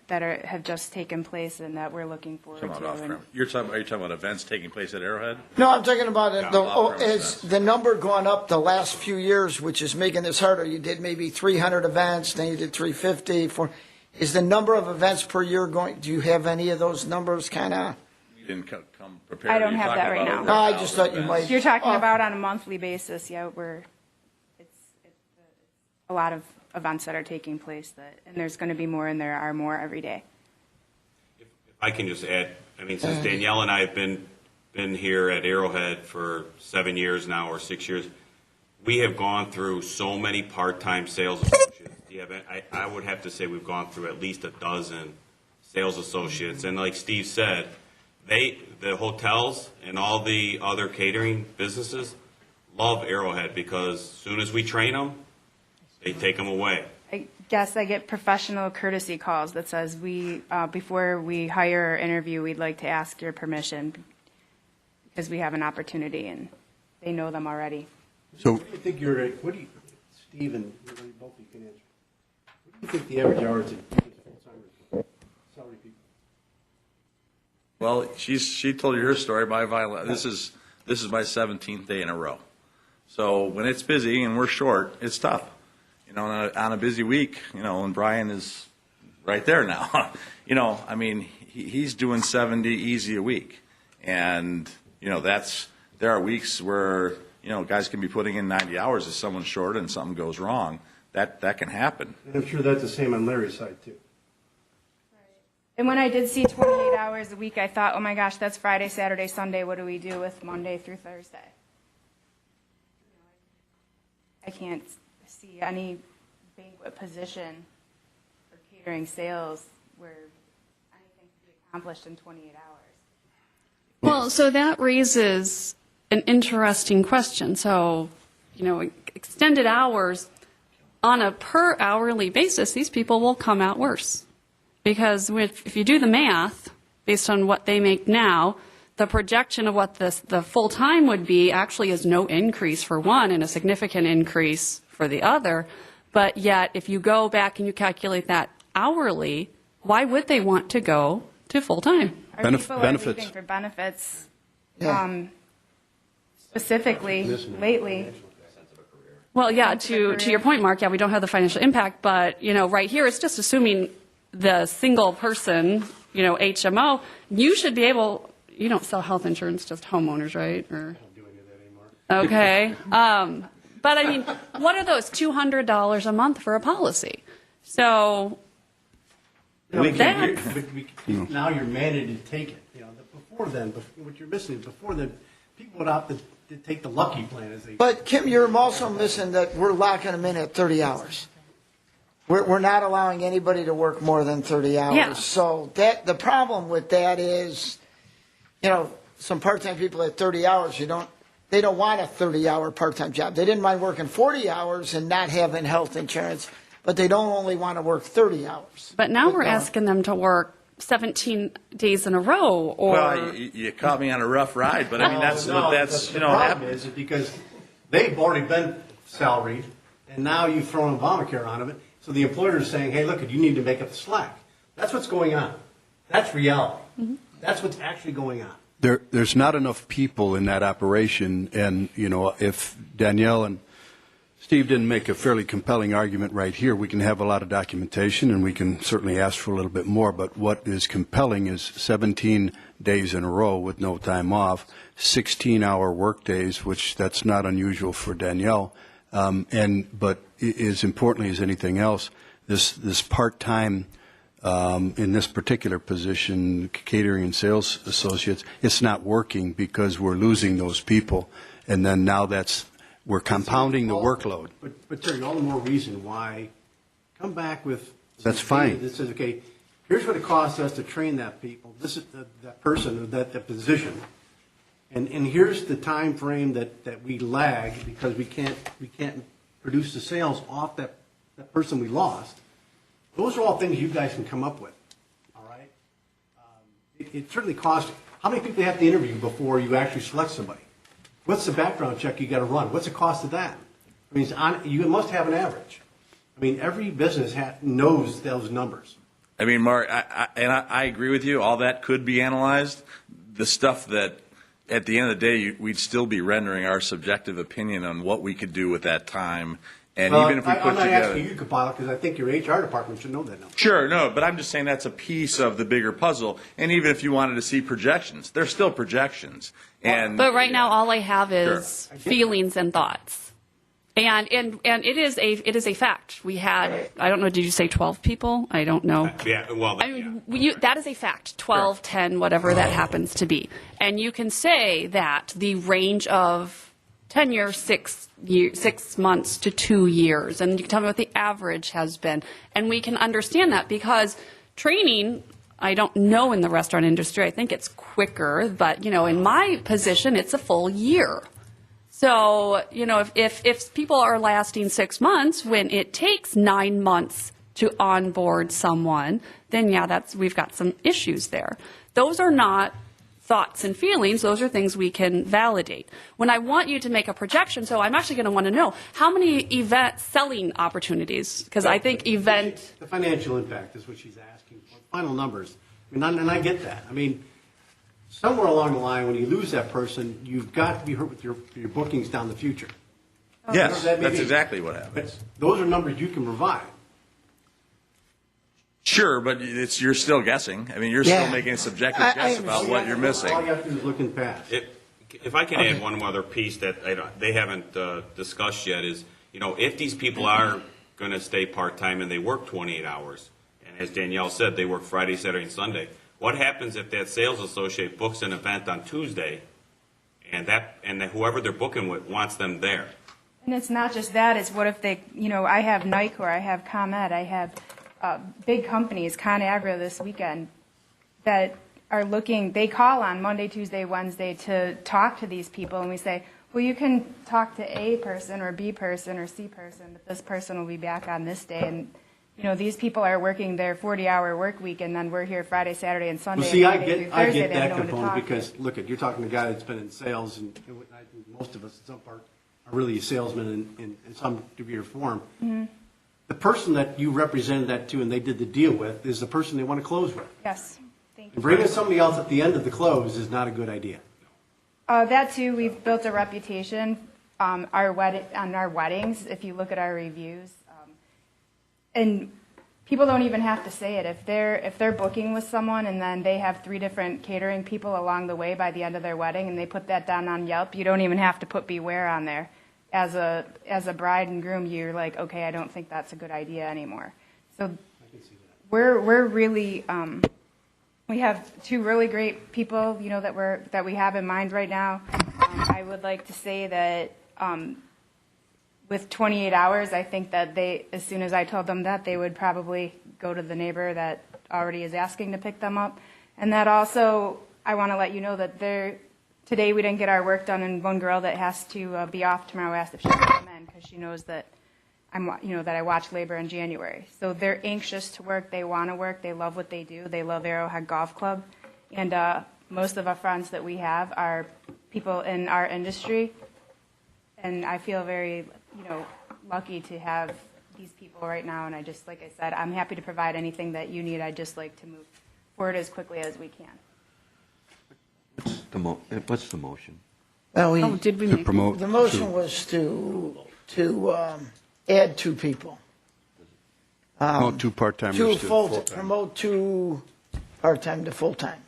[SPEAKER 10] have just taken place and that we're looking forward
[SPEAKER 9] Talking
[SPEAKER 10] to.
[SPEAKER 9] about off-prem. Are you talking about events taking place at Arrowhead?
[SPEAKER 1] No, I'm talking about
[SPEAKER 9] off-premise
[SPEAKER 1] has
[SPEAKER 9] events.
[SPEAKER 1] the number gone up the last few years, which is making this harder. You did maybe 300 events, then you did 350. Is the number of events per year going? Do you have any of those numbers kind of?
[SPEAKER 9] You didn't come prepared.
[SPEAKER 10] I don't
[SPEAKER 9] You're
[SPEAKER 10] have
[SPEAKER 9] talking
[SPEAKER 10] that right
[SPEAKER 9] about
[SPEAKER 10] now.
[SPEAKER 1] No, I
[SPEAKER 9] over
[SPEAKER 1] just thought you
[SPEAKER 9] events.
[SPEAKER 1] might.
[SPEAKER 10] You're talking
[SPEAKER 1] Oh.
[SPEAKER 10] about on a monthly basis, yeah, it's a lot of events that are taking place, and there's going to be more, and there are more every day.
[SPEAKER 11] If I can just add, I mean, since Danielle and I have been here at Arrowhead for 7 years now, or 6 years, we have gone through so many part-time sales associates. I would have to say we've gone through at least a dozen sales associates. And like Steve said, the hotels and all the other catering businesses love Arrowhead because as soon as we train them, they take them away.
[SPEAKER 10] I guess I get professional courtesy calls that says before we hire or interview, we'd like to ask your permission because we have an opportunity, and they know them already.
[SPEAKER 5] So
[SPEAKER 7] What do you think Steve and both of you can answer. What do you think the average hours in full-time salary people?
[SPEAKER 9] Well, she told you her story. This is my 17th day in a row. So when it's busy and we're short, it's tough. On a busy week, and Brian is right there now. I mean, he's doing 70 easy a week, and there are weeks where guys can be putting in 90 hours if someone's short and something goes wrong. That can happen.
[SPEAKER 7] And I'm sure that's the same on Larry's side, too.
[SPEAKER 10] And when I did see 28 hours a week, I thought, oh my gosh, that's Friday, Saturday, Sunday. What do we do with Monday through Thursday? I can't see any banquet position or catering sales where anything can be accomplished in 28 hours.
[SPEAKER 8] Well, so that raises an interesting question. So, extended hours on a per hourly basis, these people will come out worse. Because if you do the math, based on what they make now, the projection of what the full time would be actually is no increase for one and a significant increase for the other. But yet, if you go back and you calculate that hourly, why would they want to go to full time?
[SPEAKER 10] Our people are
[SPEAKER 5] benefits.
[SPEAKER 10] leaving for benefits.
[SPEAKER 1] Yeah.
[SPEAKER 10] specifically lately.
[SPEAKER 8] Well, yeah, to your point, Mark, yeah, we don't have the financial impact, but, right here, it's just assuming the single person, HMO, you should be able, you don't sell health insurance, just homeowners, right? Or, okay. But I mean, what are those $200 a month for a policy? So
[SPEAKER 7] Now you're mandated to take it. Before then, what you're missing is before then, people would opt to take the lucky plan as they.
[SPEAKER 1] But Kim, you're also missing that we're locking them in at 30 hours. We're not allowing anybody to work more than 30 hours.
[SPEAKER 8] Yeah.
[SPEAKER 1] So the problem with that is, some part-time people at 30 hours, they don't want a 30-hour part-time job. They didn't mind working 40 hours and not having health insurance, but they don't only want to work 30 hours.
[SPEAKER 8] But now we're asking them to work 17 days in a row, or
[SPEAKER 9] Well, you caught me on a rough ride, but I mean, that's
[SPEAKER 7] No,
[SPEAKER 9] what that's,
[SPEAKER 7] the problem
[SPEAKER 9] happened.
[SPEAKER 7] is because they've already been salaried, and now you've thrown Obamacare on it. So the employer is saying, hey, look, you need to make up the slack. That's what's going on. That's reality. That's what's actually going on.
[SPEAKER 5] There's not enough people in that operation, and, if Danielle and Steve didn't make a fairly compelling argument right here, we can have a lot of documentation, and we can certainly ask for a little bit more, but what is compelling is 17 days in a row with no time off, 16-hour work days, which that's not unusual for Danielle, but as importantly as anything else, this part-time in this particular position, catering and sales associates, it's not working because we're losing those people, and then now we're compounding the workload.
[SPEAKER 7] But Terry, all the more reason why come back with.
[SPEAKER 5] That's fine.
[SPEAKER 7] That says, okay, here's what it costs us to train that people, this is that person, that position. And here's the time frame that we lag because we can't produce the sales off that person we lost. Those are all things you guys can come up with, all right? It certainly costs. How many people you have to interview before you actually select somebody? What's the background check you got to run? What's the cost of that? I mean, you must have an average. I mean, every business knows those numbers.
[SPEAKER 9] I mean, Mark, I agree with you. All that could be analyzed. The stuff that, at the end of the day, we'd still be rendering our subjective opinion on what we could do with that time. And even if we put
[SPEAKER 7] I'm not
[SPEAKER 9] together,
[SPEAKER 7] asking you to compile it because I think your HR department should know that number.
[SPEAKER 9] Sure, no, but I'm just saying that's a piece of the bigger puzzle. And even if you wanted to see projections, they're still projections.
[SPEAKER 8] but right now all I have is
[SPEAKER 7] Sure.
[SPEAKER 8] feelings and thoughts, and it is a fact. We had, I don't know, did you say 12 people? I don't know.
[SPEAKER 11] Yeah, well,
[SPEAKER 8] I mean, that is a fact, 12, 10, whatever that happens to be. And you can say that the range of tenure, 6 months to 2 years, and you can tell me what the average has been. And we can understand that because training, I don't know in the restaurant industry, I think it's quicker, but, in my position, it's a full year. So, if people are lasting 6 months when it takes 9 months to onboard someone, then we've got some issues there. Those are not thoughts and feelings. Those are things we can validate. When I want you to make a projection, so I'm actually going to want to know how many event selling opportunities, because I think event.
[SPEAKER 7] The financial impact is what she's asking for. Final numbers. I mean, and I get that. I mean, somewhere along the line, when you lose that person, you've got to be hurt with your bookings down the future.
[SPEAKER 9] yes,
[SPEAKER 7] That may
[SPEAKER 9] that's
[SPEAKER 7] be-
[SPEAKER 9] exactly what
[SPEAKER 7] But
[SPEAKER 9] happens.
[SPEAKER 7] those are numbers you can provide.
[SPEAKER 9] Sure, but you're still guessing. I mean, you're
[SPEAKER 1] Yeah.
[SPEAKER 9] still making a subjective
[SPEAKER 1] I
[SPEAKER 9] guess about what you're missing.
[SPEAKER 7] All you have to do is look in the past.
[SPEAKER 11] If I can add one other piece that they haven't discussed yet is, if these people are going to stay part-time and they work 28 hours, and as Danielle said, they work Friday, Saturday, and Sunday, what happens if that sales associate books an event on Tuesday and whoever they're booking with wants them there?
[SPEAKER 10] And it's not just that, it's what if they, I have Nike or I have ComEd, I have big companies, ConAgra this weekend, that are looking, they call on Monday, Tuesday, Wednesday to talk to these people, and we say, well, you can talk to A person or B person or C person, but this person will be back on this day. And, these people are working their 40-hour work week, and then we're here Friday, Saturday, and Sunday.
[SPEAKER 7] Well, see,
[SPEAKER 10] and Monday through
[SPEAKER 7] I
[SPEAKER 10] Thursday,
[SPEAKER 7] get
[SPEAKER 10] they have
[SPEAKER 7] that
[SPEAKER 10] no one to
[SPEAKER 7] component
[SPEAKER 10] talk to.
[SPEAKER 7] because, look, you're talking to a guy that's been in sales, and I think most of us, in some part, are really a salesman in some degree or form.
[SPEAKER 10] Mm-hmm.
[SPEAKER 7] The person that you represented that to and they did the deal with is the person they want to close with.
[SPEAKER 10] Yes, thank you.
[SPEAKER 7] And bringing somebody else at the end of the close is not a good idea.
[SPEAKER 10] That too, we've built a reputation on our weddings. If you look at our reviews, and people don't even have to say it. If they're booking with someone and then they have 3 different catering people along the way by the end of their wedding, and they put that down on Yelp, you don't even have to put beware on there. As a bride and groom, you're like, okay, I don't think that's a good idea anymore. So we're really. We have 2 really great people, that we have in mind right now. I would like to say that with 28 hours, I think that as soon as I told them that, they would probably go to the neighbor that already is asking to pick them up. And that also, I want to let you know that today we didn't get our work done, and one girl that has to be off tomorrow asked if she could come in because she knows that that I watch labor in January. So they're anxious to work. They want to work. They love what they do. They love Arrowhead Golf Club. And most of our friends that we have are people in our industry. And I feel very, lucky to have these people right now. And like I said, I'm happy to provide anything that you need. I'd just like to move forward as quickly as we can.
[SPEAKER 3] What's the motion?
[SPEAKER 1] Well,
[SPEAKER 8] Did we
[SPEAKER 5] To
[SPEAKER 8] make?
[SPEAKER 5] promote.
[SPEAKER 1] the motion was to add 2 people.
[SPEAKER 5] Promote 2 part-timers
[SPEAKER 1] Two
[SPEAKER 5] to
[SPEAKER 1] full, promote 2 part-time to full-time.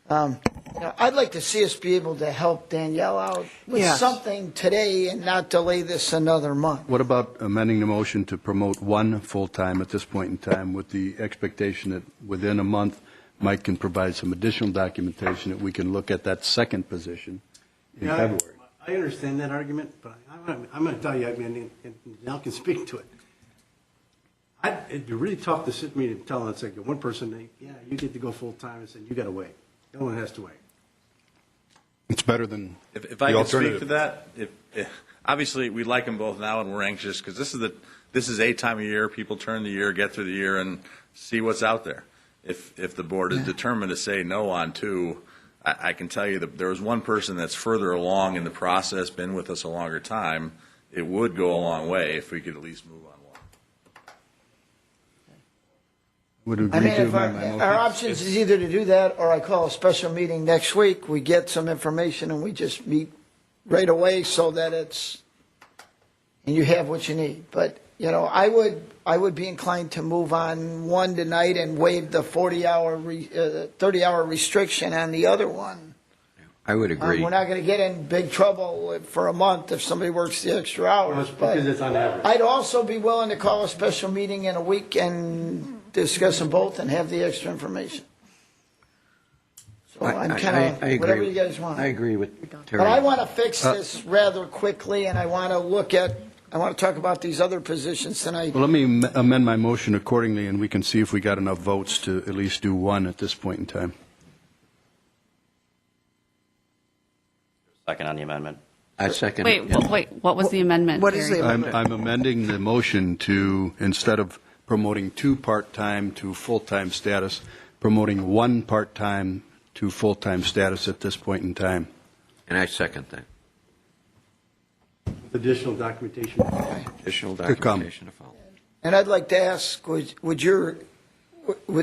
[SPEAKER 1] I'd like to see us be able to help Danielle out with
[SPEAKER 6] Yes.
[SPEAKER 1] something today and not delay this another month.
[SPEAKER 5] What about amending the motion to promote 1 full-time at this point in time with the expectation that within a month, Mike can provide some additional documentation that we can look at that second position in
[SPEAKER 7] Yeah,
[SPEAKER 5] February?
[SPEAKER 7] I understand that argument, but I'm going to tell you, and Al can speak to it. It'd be really tough to sit me and tell, let's say, one person, yeah, you get to go full-time, and say, you got to wait. No one has to wait.
[SPEAKER 5] It's better than
[SPEAKER 9] If I
[SPEAKER 5] the
[SPEAKER 9] could speak
[SPEAKER 5] alternative.
[SPEAKER 9] to that, obviously we'd like them both now, and we're anxious because this is a time of year people turn the year, get through the year, and see what's out there. If the board is determined to say no on 2, I can tell you that there was one person that's further along in the process, been with us a longer time. It would go a long way if we could at least move on 1.
[SPEAKER 5] Would
[SPEAKER 1] I
[SPEAKER 5] agree
[SPEAKER 1] mean,
[SPEAKER 5] to
[SPEAKER 1] if
[SPEAKER 5] amend my motion.
[SPEAKER 1] our options is either to do that or I call a special meeting next week, we get some information and we just meet right away so that and you have what you need. But, I would be inclined to move on 1 tonight and waive the 30-hour restriction on the other one.
[SPEAKER 3] I would agree.
[SPEAKER 1] We're not going to get in big trouble for a month if somebody works the extra hours.
[SPEAKER 7] Because it's on average.
[SPEAKER 1] I'd also be willing to call a special meeting in a week and discuss them both and have the extra information. So I'm kind
[SPEAKER 3] I
[SPEAKER 1] of,
[SPEAKER 3] agree.
[SPEAKER 1] whatever you guys want.
[SPEAKER 3] I agree with Terry.
[SPEAKER 1] But I want to fix this rather quickly, and I want to talk about these other positions tonight.
[SPEAKER 5] Well, let me amend my motion accordingly, and we can see if we got enough votes to at least do 1 at this point in time.
[SPEAKER 2] Second on the amendment.
[SPEAKER 3] I second it.
[SPEAKER 8] Wait, what was the amendment?
[SPEAKER 6] What is
[SPEAKER 8] Terry?
[SPEAKER 6] the amendment?
[SPEAKER 5] I'm amending the motion to, instead of promoting 2 part-time to full-time status, promoting 1 part-time to full-time status at this point in time.
[SPEAKER 3] And I second that.
[SPEAKER 7] Additional documentation.
[SPEAKER 3] Additional
[SPEAKER 5] come.
[SPEAKER 3] documentation to follow.
[SPEAKER 1] And I'd like to ask, would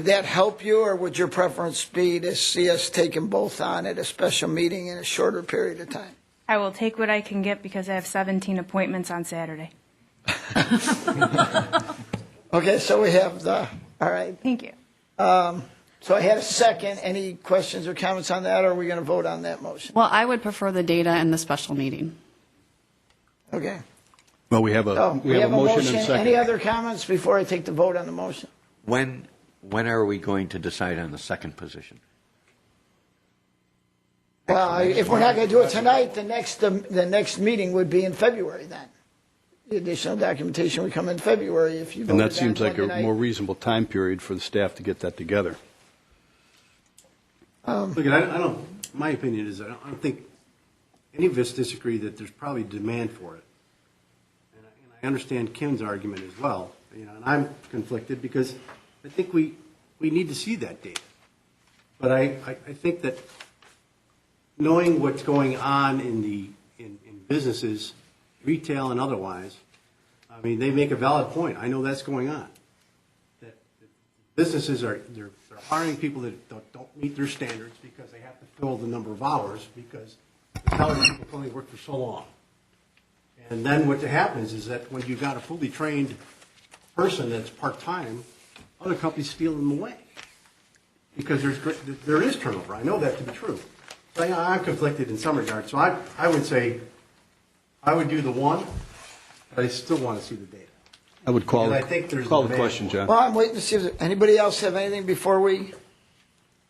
[SPEAKER 1] that help you, or would your preference be to see us take them both on at a special meeting in a shorter period of time?
[SPEAKER 10] I will take what I can get because I have 17 appointments on Saturday.
[SPEAKER 1] Okay, so we have all right.
[SPEAKER 10] Thank you.
[SPEAKER 1] So I had a second. Any questions or comments on that, or are we going to vote on that motion?
[SPEAKER 8] Well, I would prefer the data in the special meeting.
[SPEAKER 1] Okay.
[SPEAKER 5] Well, we have a motion and second.
[SPEAKER 1] Any other comments before I take the vote on the motion?
[SPEAKER 3] When are we going to decide on the second position?
[SPEAKER 1] Well, if we're not going to do it tonight, the next meeting would be in February then. The additional documentation would come in February if you voted
[SPEAKER 5] And
[SPEAKER 1] on
[SPEAKER 5] that seems like a
[SPEAKER 1] Monday night.
[SPEAKER 5] more reasonable time period for the staff to get that together.
[SPEAKER 7] Look, I don't, my opinion is, I don't think any of us disagree that there's probably demand for it. And I understand Kim's argument as well, and I'm conflicted because I think we need to see that data. But I think that knowing what's going on in businesses, retail and otherwise, I mean, they make a valid point. I know that's going on. That businesses they're hiring people that don't meet their standards because they have to fill the number of hours because salary people only work for so long. And then what happens is that when you've got a fully trained person that's part-time, other companies steal them away. Because there is turnover. I know that to be true. So I'm conflicted in some regards. So I would say, I would do the one, but I still want to see the data.
[SPEAKER 5] I would call,
[SPEAKER 7] And I think there's
[SPEAKER 5] call the
[SPEAKER 7] demand
[SPEAKER 5] question,
[SPEAKER 7] for
[SPEAKER 5] John.
[SPEAKER 1] Well, I'm waiting to see if anybody else have anything before we,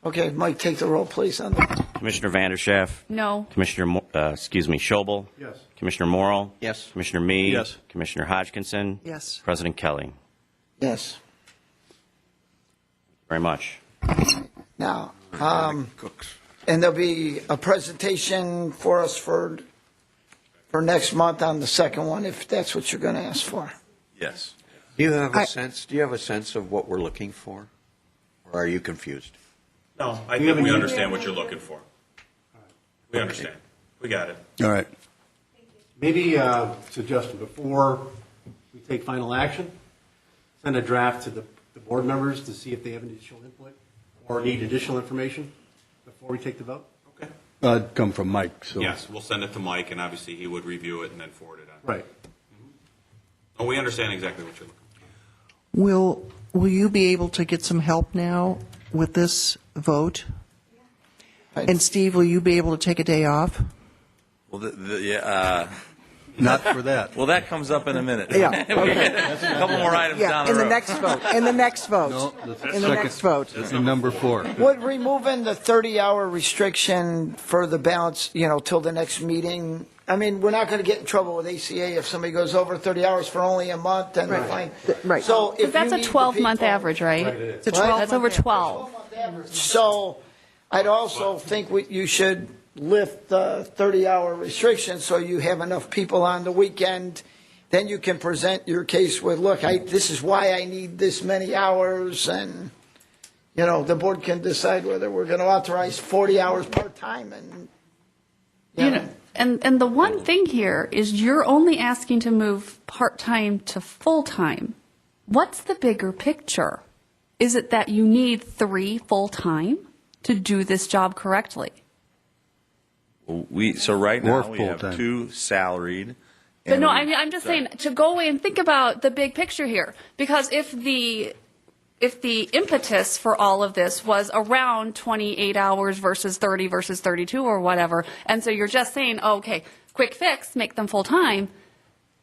[SPEAKER 1] okay, Mike, take the roll, please, on that.
[SPEAKER 2] Commissioner Vanderschaff?
[SPEAKER 8] No.
[SPEAKER 2] Commissioner, Schobel?
[SPEAKER 7] Yes.
[SPEAKER 2] Commissioner Morrill?
[SPEAKER 3] Yes.
[SPEAKER 2] Commissioner Meade?
[SPEAKER 5] Yes.
[SPEAKER 2] Commissioner Hodgkinson?
[SPEAKER 6] Yes.
[SPEAKER 2] President Kelly?
[SPEAKER 1] Yes.
[SPEAKER 2] Very much.
[SPEAKER 1] Now,
[SPEAKER 3] Cooks.
[SPEAKER 1] and there'll be a presentation for us for next month on the second one, if that's what you're going to ask for.
[SPEAKER 9] Yes.
[SPEAKER 3] Do you have a sense? Do you have a sense of what we're looking for, or are you confused?
[SPEAKER 11] No, I think we understand what you're looking for. We understand. We got it.
[SPEAKER 5] All right.
[SPEAKER 7] Maybe suggestion, before we take final action, send a draft to the board members to see if they have additional input or need additional information before we take the vote.
[SPEAKER 11] Okay.
[SPEAKER 5] It'd come from Mike, so.
[SPEAKER 11] Yes, we'll send it to Mike, and obviously he would review it and then forward it on.
[SPEAKER 7] Right.
[SPEAKER 11] Oh, we understand exactly what you're looking
[SPEAKER 6] Will you be able to get some help now with this vote? And Steve, will you be able to take a day off?
[SPEAKER 9] Well,
[SPEAKER 5] Not for that.
[SPEAKER 9] well, that comes up in a minute.
[SPEAKER 6] Yeah,
[SPEAKER 9] We get a couple more items
[SPEAKER 6] Yeah,
[SPEAKER 9] down the
[SPEAKER 6] in the
[SPEAKER 9] road.
[SPEAKER 6] next vote, in the next vote.
[SPEAKER 5] No, that's
[SPEAKER 6] In the
[SPEAKER 5] second.
[SPEAKER 6] next vote.
[SPEAKER 5] And number 4.
[SPEAKER 1] Would removing the 30-hour restriction for the balance, till the next meeting, I mean, we're not going to get in trouble with ACA if somebody goes over 30 hours for only a month, then they're fine.
[SPEAKER 6] Right.
[SPEAKER 1] So if
[SPEAKER 8] Because that's
[SPEAKER 1] you
[SPEAKER 8] a
[SPEAKER 1] need the
[SPEAKER 8] 12-month
[SPEAKER 1] people-
[SPEAKER 8] average, right?
[SPEAKER 6] It's a
[SPEAKER 1] Well,
[SPEAKER 6] 12
[SPEAKER 8] That's over 12.
[SPEAKER 1] So I'd also think you should lift the 30-hour restriction so you have enough people on the weekend. Then you can present your case with, look, this is why I need this many hours, and, the board can decide whether we're going to authorize 40 hours part-time, and,
[SPEAKER 8] And the one thing here is you're only asking to move part-time to full-time. What's the bigger picture? Is it that you need 3 full-time to do this job correctly?
[SPEAKER 9] So right
[SPEAKER 5] Or
[SPEAKER 9] now we have
[SPEAKER 5] full-time.
[SPEAKER 9] 2 salaried.
[SPEAKER 8] But
[SPEAKER 9] and
[SPEAKER 8] no,
[SPEAKER 9] we-
[SPEAKER 8] I'm just saying to go away and think about the big picture here. Because if the impetus for all of this was around 28 hours versus 30 versus 32 or whatever, and so you're just saying, oh, okay, quick fix, make them full-time,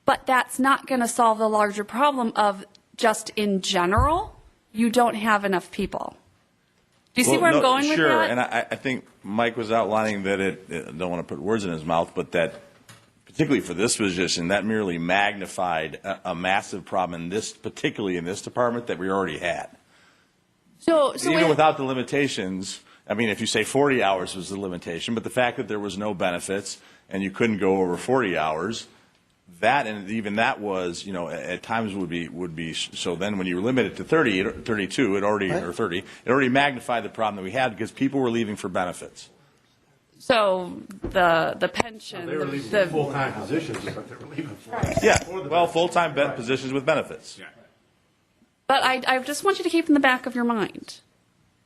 [SPEAKER 8] but that's not going to solve the larger problem of just in general, you don't have enough people. Do you see where I'm going with that?
[SPEAKER 9] Sure, and I think Mike was outlining that don't want to put words in his mouth, but that particularly for this position, that merely magnified a massive problem particularly in this department that we already had.
[SPEAKER 8] So
[SPEAKER 9] Even without the limitations, I mean, if you say 40 hours was the limitation, but the fact that there was no benefits and you couldn't go over 40 hours, that and even that was, at times would be. So then when you limit it to 32, it already magnified the problem that we had because people were leaving for benefits.
[SPEAKER 8] So the pension,
[SPEAKER 7] They were leaving for full-time positions, but they were leaving for.
[SPEAKER 9] Yeah, well, full-time positions with benefits.
[SPEAKER 11] Yeah.
[SPEAKER 8] but I just want you to keep in the back of your mind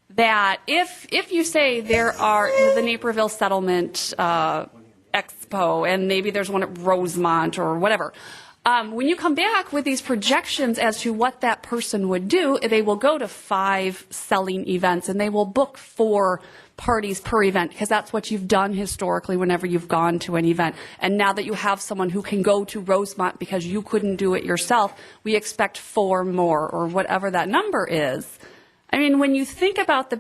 [SPEAKER 8] that if you say there are the Naperville Settlement Expo and maybe there's one at Rosemont or whatever, when you come back with these projections as to what that person would do, they will go to 5 selling events and they will book 4 parties per event because that's what you've done historically whenever you've gone to an event. And now that you have someone who can go to Rosemont because you couldn't do it yourself, we expect 4 more or whatever that number is. I mean, when you think about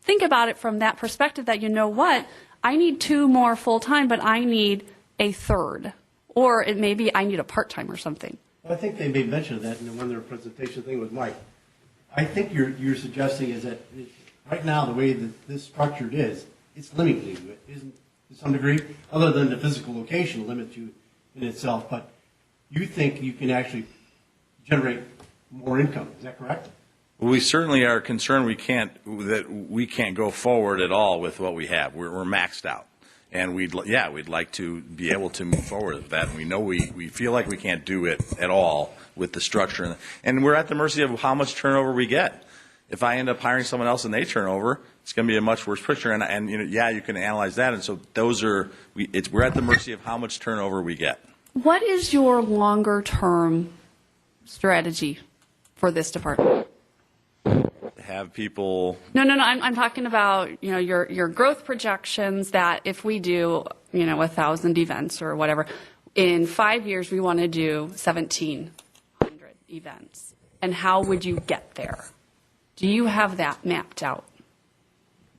[SPEAKER 8] think about it from that perspective that what, I need 2 more full-time, but I need a third. Or maybe I need a part-time or something.
[SPEAKER 7] I think they made mention of that in one of their presentation thing with Mike. I think you're suggesting is that right now, the way that this structured is, it's limiting you, isn't to some degree, other than the physical location limits you in itself, but you think you can actually generate more income, is that correct?
[SPEAKER 9] We certainly are concerned we can't go forward at all with what we have. We're maxed out. And we'd like to be able to move forward with that. And we know we feel like we can't do it at all with the structure. And we're at the mercy of how much turnover we get. if I end up hiring someone else and they turn over, it's going to be a much worse picture. And you can analyze that. And so we're at the mercy of how much turnover we get.
[SPEAKER 8] What is your longer-term strategy for this department?
[SPEAKER 9] Have people.
[SPEAKER 8] No. I'm talking about, your growth projections that if we do, 1,000 events or whatever, in 5 years we want to do 1,700 events. And how would you get there? Do you have that mapped out?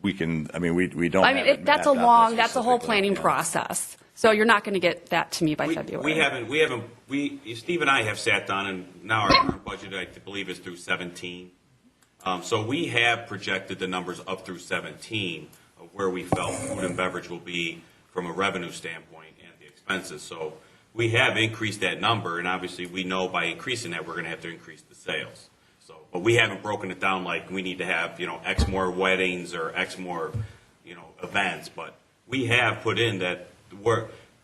[SPEAKER 9] We can. I mean, we don't. have it
[SPEAKER 8] That's
[SPEAKER 9] mapped out
[SPEAKER 8] that's a whole
[SPEAKER 9] specifically,
[SPEAKER 8] planning
[SPEAKER 9] yeah.
[SPEAKER 8] process. So you're not going to get that to me by February.
[SPEAKER 11] Steve and I have sat down, and now our budget, I believe, is through 17. So we have projected the numbers up through 17 of where we felt food and beverage will be from a revenue standpoint and the expenses. So we have increased that number, and obviously we know by increasing that we're going to have to increase the sales. So, but we haven't broken it down like we need to have, X more weddings or X more, events. But we have put in that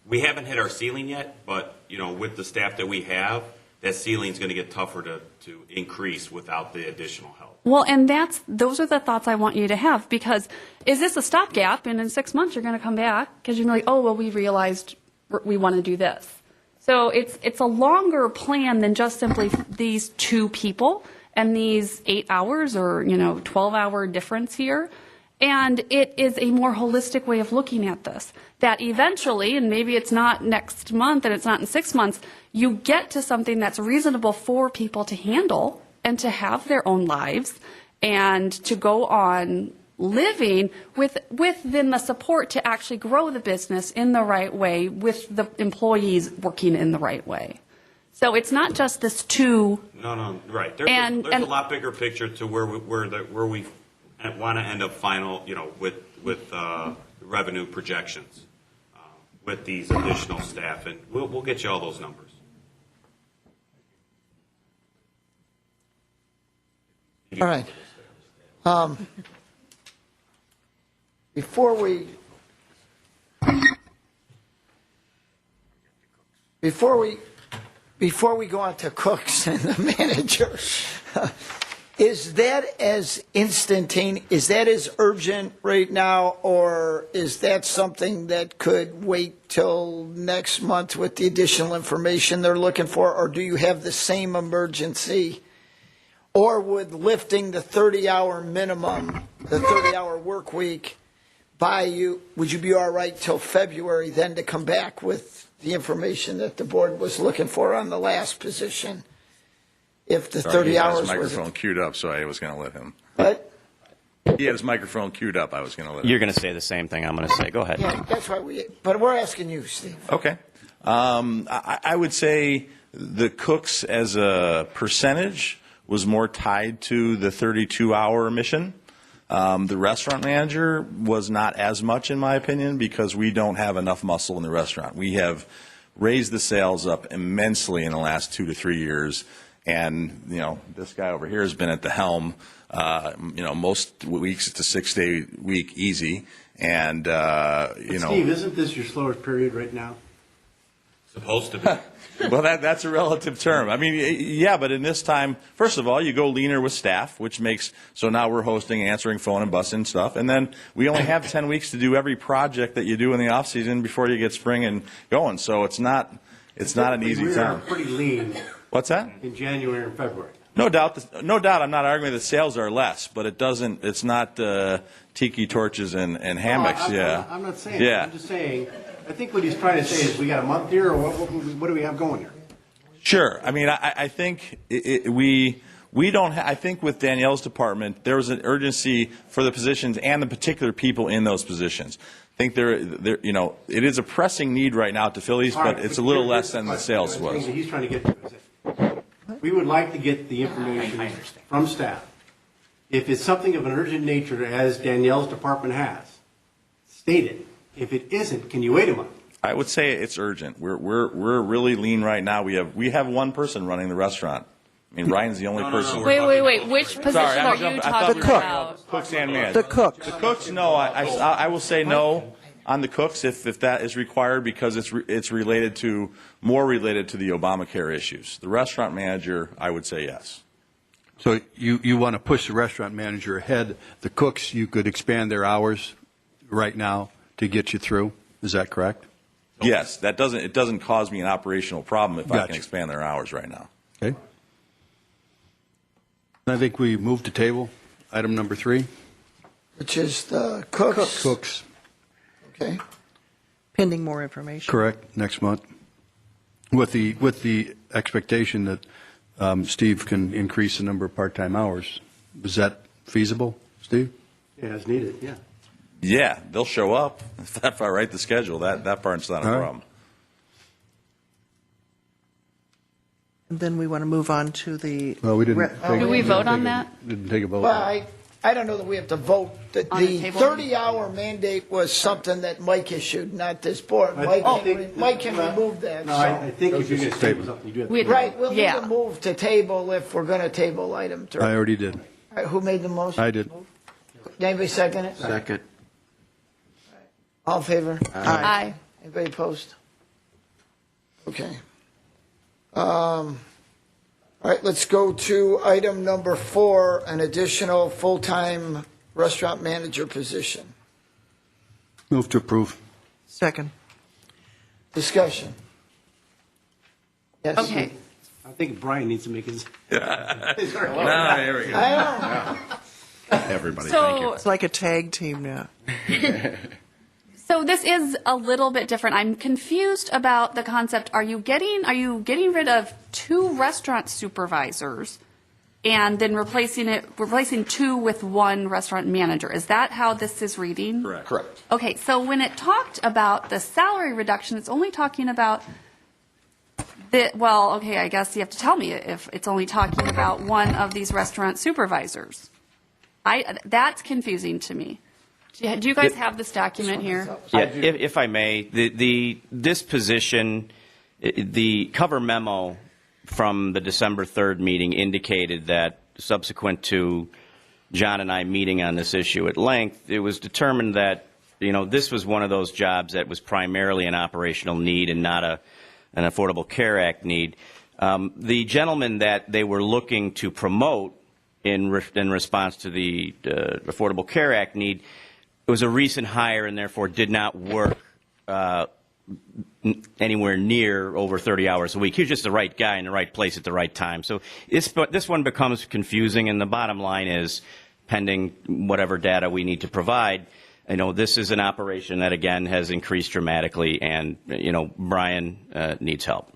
[SPEAKER 11] we haven't hit our ceiling yet, but, with the staff that we have, that ceiling is going to get tougher to increase without the additional help.
[SPEAKER 8] Well, and those are the thoughts I want you to have, because is this a stopgap, and in 6 months you're going to come back because you're like, oh, well, we realized we want to do this. So it's a longer plan than just simply these 2 people and these 8 hours or 12-hour difference here. And it is a more holistic way of looking at this, that eventually, and maybe it's not next month and it's not in 6 months, you get to something that's reasonable for people to handle and to have their own lives and to go on living with then the support to actually grow the business in the right way with the employees working in the right way. So it's not just this 2.
[SPEAKER 11] No, right. There's a lot bigger picture to where we want to end up final, with revenue projections, with these additional staff, and we'll get you all those numbers.
[SPEAKER 1] All right. Before we go on to cooks and the manager, is that as instantaneous? Is that as urgent right now, or is that something that could wait till next month with the additional information they're looking for, or do you have the same emergency? Or would lifting the 30-hour minimum, the 30-hour work week, would you be all right till February then to come back with the information that the board was looking for on the last position? If the 30
[SPEAKER 9] He had
[SPEAKER 1] hours
[SPEAKER 9] his
[SPEAKER 1] was...
[SPEAKER 9] microphone queued up, so I was going to let him.
[SPEAKER 1] What?
[SPEAKER 9] He had his microphone queued up. I was going to let him.
[SPEAKER 2] You're going to say the same thing I'm going to say. Go ahead.
[SPEAKER 1] Yeah, that's why but we're asking you, Steve.
[SPEAKER 9] Okay. I would say the cooks as a percentage was more tied to the 32-hour mission. The restaurant manager was not as much, in my opinion, because we don't have enough muscle in the restaurant. We have raised the sales up immensely in the last 2 to 3 years. And, this guy over here has been at the helm, most weeks it's a 6-day week easy. And,
[SPEAKER 7] Steve, isn't this your slowest period right now?
[SPEAKER 11] Supposed to be.
[SPEAKER 9] Well, that's a relative term. I mean, yeah, but in this time, first of all, you go leaner with staff, which makes, so now we're hosting, answering phone and busing stuff. And then we only have 10 weeks to do every project that you do in the off season before you get spring and going. So it's not an easy time.
[SPEAKER 7] We are pretty lean
[SPEAKER 9] What's that?
[SPEAKER 7] in January and February.
[SPEAKER 9] No doubt. I'm not arguing that sales are less, but it's not tiki torches and hammocks.
[SPEAKER 7] I'm not saying that.
[SPEAKER 9] Yeah.
[SPEAKER 7] I'm just saying, I think what he's trying to say is we got a month here, or what do we have going here?
[SPEAKER 9] Sure. I mean, I think we don't. I think with Danielle's department, there was an urgency for the positions and the particular people in those positions. I think it is a pressing need right now to fill these,
[SPEAKER 7] All
[SPEAKER 9] but
[SPEAKER 7] right,
[SPEAKER 9] it's a little
[SPEAKER 7] here's
[SPEAKER 9] less
[SPEAKER 7] the
[SPEAKER 9] than the
[SPEAKER 7] question.
[SPEAKER 9] sales
[SPEAKER 7] The thing
[SPEAKER 9] was.
[SPEAKER 7] that he's trying to get to is that we would like to get the information from staff. If it's something of an urgent nature, as Danielle's department has, state it. If it isn't, can you wait a month?
[SPEAKER 9] I would say it's urgent. We're really lean right now. We have one person running the restaurant. I mean, Ryan's the only person.
[SPEAKER 8] Wait. Which position
[SPEAKER 9] Sorry,
[SPEAKER 8] are
[SPEAKER 9] I'm
[SPEAKER 8] you
[SPEAKER 9] jumping. I thought
[SPEAKER 8] talking
[SPEAKER 9] we were
[SPEAKER 8] about?
[SPEAKER 9] Cooks and managers.
[SPEAKER 6] The cooks.
[SPEAKER 9] The cooks, no. I will say no on the cooks if that is required because it's more related to the Obamacare issues. The restaurant manager, I would say yes.
[SPEAKER 5] So you want to push the restaurant manager ahead. The cooks, you could expand their hours right now to get you through. Is that correct?
[SPEAKER 9] Yes, it doesn't cause me an operational problem if I
[SPEAKER 5] Gotcha.
[SPEAKER 9] can expand their hours right now.
[SPEAKER 5] Okay. I think we move to table item number 3.
[SPEAKER 1] Which is the cooks.
[SPEAKER 5] Cooks,
[SPEAKER 1] Okay.
[SPEAKER 6] Pending more information.
[SPEAKER 5] correct, next month. With the expectation that Steve can increase the number of part-time hours. Is that feasible, Steve?
[SPEAKER 7] Yeah, as needed, yeah.
[SPEAKER 9] Yeah, they'll show up if I write the schedule. That part's not a
[SPEAKER 5] All right.
[SPEAKER 9] problem.
[SPEAKER 6] And then we want to move on to the.
[SPEAKER 5] Well, we didn't.
[SPEAKER 6] Re-
[SPEAKER 4] Do we vote on that?
[SPEAKER 5] Didn't take a vote.
[SPEAKER 1] Well, I don't know that we have to vote. The
[SPEAKER 4] On the table?
[SPEAKER 1] 30-hour mandate was something that Mike issued, not this board. Mike can remove that.
[SPEAKER 7] No,
[SPEAKER 1] so-
[SPEAKER 7] I think if you're going to table something, you do have to.
[SPEAKER 4] We-
[SPEAKER 1] Right, we'll need
[SPEAKER 4] Yeah.
[SPEAKER 1] to move to table if we're going to table item 3.
[SPEAKER 5] I already did.
[SPEAKER 1] All right, who made the motion?
[SPEAKER 5] I did.
[SPEAKER 1] Anybody second it?
[SPEAKER 3] Second.
[SPEAKER 1] All in favor?
[SPEAKER 4] Aye.
[SPEAKER 1] Anybody opposed? Okay. All right, let's go to item number 4, an additional full-time restaurant manager position.
[SPEAKER 5] Move to approve.
[SPEAKER 6] Second.
[SPEAKER 1] Discussion. Yes?
[SPEAKER 4] Okay.
[SPEAKER 7] I think Brian needs to make his.
[SPEAKER 9] There we go.
[SPEAKER 1] I don't know.
[SPEAKER 9] Everybody,
[SPEAKER 4] So,
[SPEAKER 6] It's like a tag team now.
[SPEAKER 4] so this is a little bit different. I'm confused about the concept. Are you getting rid of 2 restaurant supervisors and then replacing 2 with 1 restaurant manager? Is that how this is reading?
[SPEAKER 9] Correct.
[SPEAKER 4] Okay, so when it talked about the salary reduction, it's only talking about I guess you have to tell me if it's only talking about one of these restaurant supervisors. That's confusing to me. Do you guys have this document here?
[SPEAKER 2] Yeah, if I may, this position, the cover memo from the December 3rd meeting indicated that subsequent to John and I meeting on this issue at length, it was determined that, this was one of those jobs that was primarily an operational need and not an Affordable Care Act need. The gentleman that they were looking to promote in response to the Affordable Care Act need, it was a recent hire and therefore did not work anywhere near over 30 hours a week. He was just the right guy in the right place at the right time. So this one becomes confusing, and the bottom line is, pending whatever data we need to provide, this is an operation that, again, has increased dramatically, and, Brian needs help.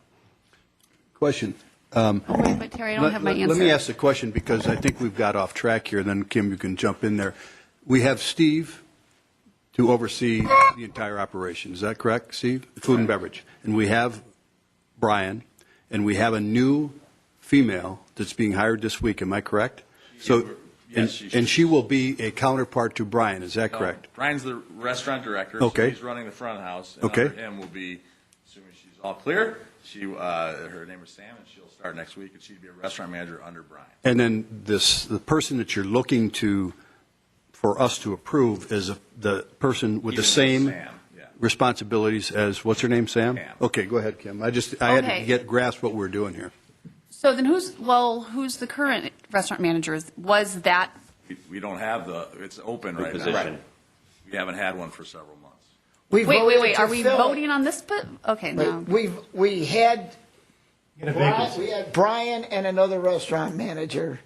[SPEAKER 5] Question.
[SPEAKER 4] Wait, but Terry, I don't have my answer.
[SPEAKER 5] Let me ask the question because I think we've got off track here, and then Kim, you can jump in there. We have Steve to oversee the entire operation. Is that correct, Steve? Food and beverage. And we have Brian, and we have a new female that's being hired this week. Am I correct?
[SPEAKER 9] Yes,
[SPEAKER 5] and she will be a counterpart to Brian. Is that correct?
[SPEAKER 9] Brian's the restaurant director.
[SPEAKER 5] Okay.
[SPEAKER 9] So he's running the front of the house. And
[SPEAKER 5] Okay.
[SPEAKER 9] under him will be, assuming she's all clear, her name is Sam, and she'll start next week, and she'd be a restaurant manager under Brian.
[SPEAKER 5] And then the person that you're looking for us to approve is the person with the
[SPEAKER 9] Even
[SPEAKER 5] same
[SPEAKER 9] Sam, yeah.
[SPEAKER 5] responsibilities as, what's her name, Sam?
[SPEAKER 9] Sam.
[SPEAKER 5] Okay, go ahead, Kim. I had
[SPEAKER 4] Okay.
[SPEAKER 5] to grasp what we're doing here.
[SPEAKER 4] So then who's the current restaurant manager? Was that,
[SPEAKER 9] We don't have it's open right now.
[SPEAKER 2] Position.
[SPEAKER 9] We haven't had one for several months.
[SPEAKER 1] We voted
[SPEAKER 4] wait,
[SPEAKER 1] to
[SPEAKER 4] are we
[SPEAKER 1] fill it.
[SPEAKER 4] voting on this? Okay, no.
[SPEAKER 1] We had
[SPEAKER 7] In a vacancy.
[SPEAKER 1] We had Brian and another restaurant manager,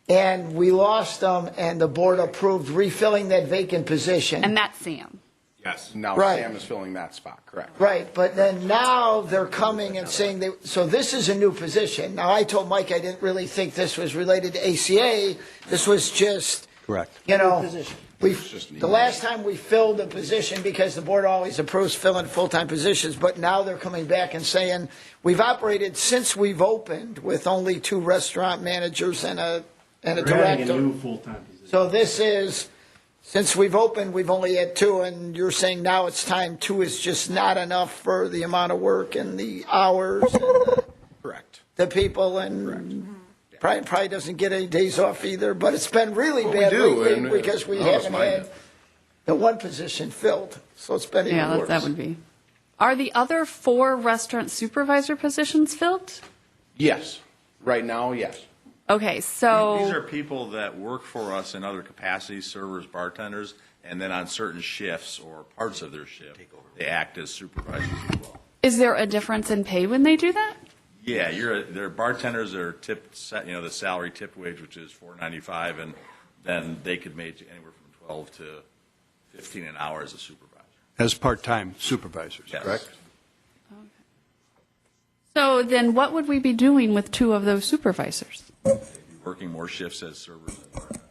[SPEAKER 1] and we lost them, and the board approved refilling that vacant position.
[SPEAKER 4] And that's Sam.
[SPEAKER 11] Yes.
[SPEAKER 12] Now
[SPEAKER 1] Right.
[SPEAKER 12] Sam is filling that spot, correct?
[SPEAKER 1] Right, but then now they're coming and saying, so this is a new position. Now, I told Mike I didn't really think this was related to ACA. This was just,
[SPEAKER 5] Correct.
[SPEAKER 1] the last time we filled a position, because the board always approves filling full-time positions, but now they're coming back and saying, we've operated since we've opened with only 2 restaurant managers and a
[SPEAKER 7] We're adding a
[SPEAKER 1] director.
[SPEAKER 7] new full-time position.
[SPEAKER 1] So this is, since we've opened, we've only had 2, and you're saying now it's time 2 is just not enough for the amount of work and the hours and
[SPEAKER 12] Correct.
[SPEAKER 1] the people, and probably doesn't get any days off either, but it's been really bad
[SPEAKER 12] do,
[SPEAKER 1] lately
[SPEAKER 12] and,
[SPEAKER 1] because we
[SPEAKER 12] no, it's
[SPEAKER 1] haven't
[SPEAKER 12] fine.
[SPEAKER 1] had the one position filled, so it's been even
[SPEAKER 4] Yeah,
[SPEAKER 1] worse.
[SPEAKER 4] that would be. Are the other 4 restaurant supervisor positions filled?
[SPEAKER 12] Yes. Right now, yes.
[SPEAKER 4] Okay, so.
[SPEAKER 9] These are people that work for us in other capacities, servers, bartenders, and then on certain shifts or parts of their shift, they act as supervisors as well.
[SPEAKER 4] Is there a difference in pay when they do that?
[SPEAKER 9] Yeah, they're bartenders that are tipped, the salary tipped wage, which is $4.95, and then they could make anywhere from 12 to 15 an hour as a supervisor.
[SPEAKER 5] As part-time supervisors,
[SPEAKER 9] Yes.
[SPEAKER 5] correct?
[SPEAKER 8] So then what would we be doing with 2 of those supervisors?
[SPEAKER 9] They'd be working more shifts as servers and bartenders.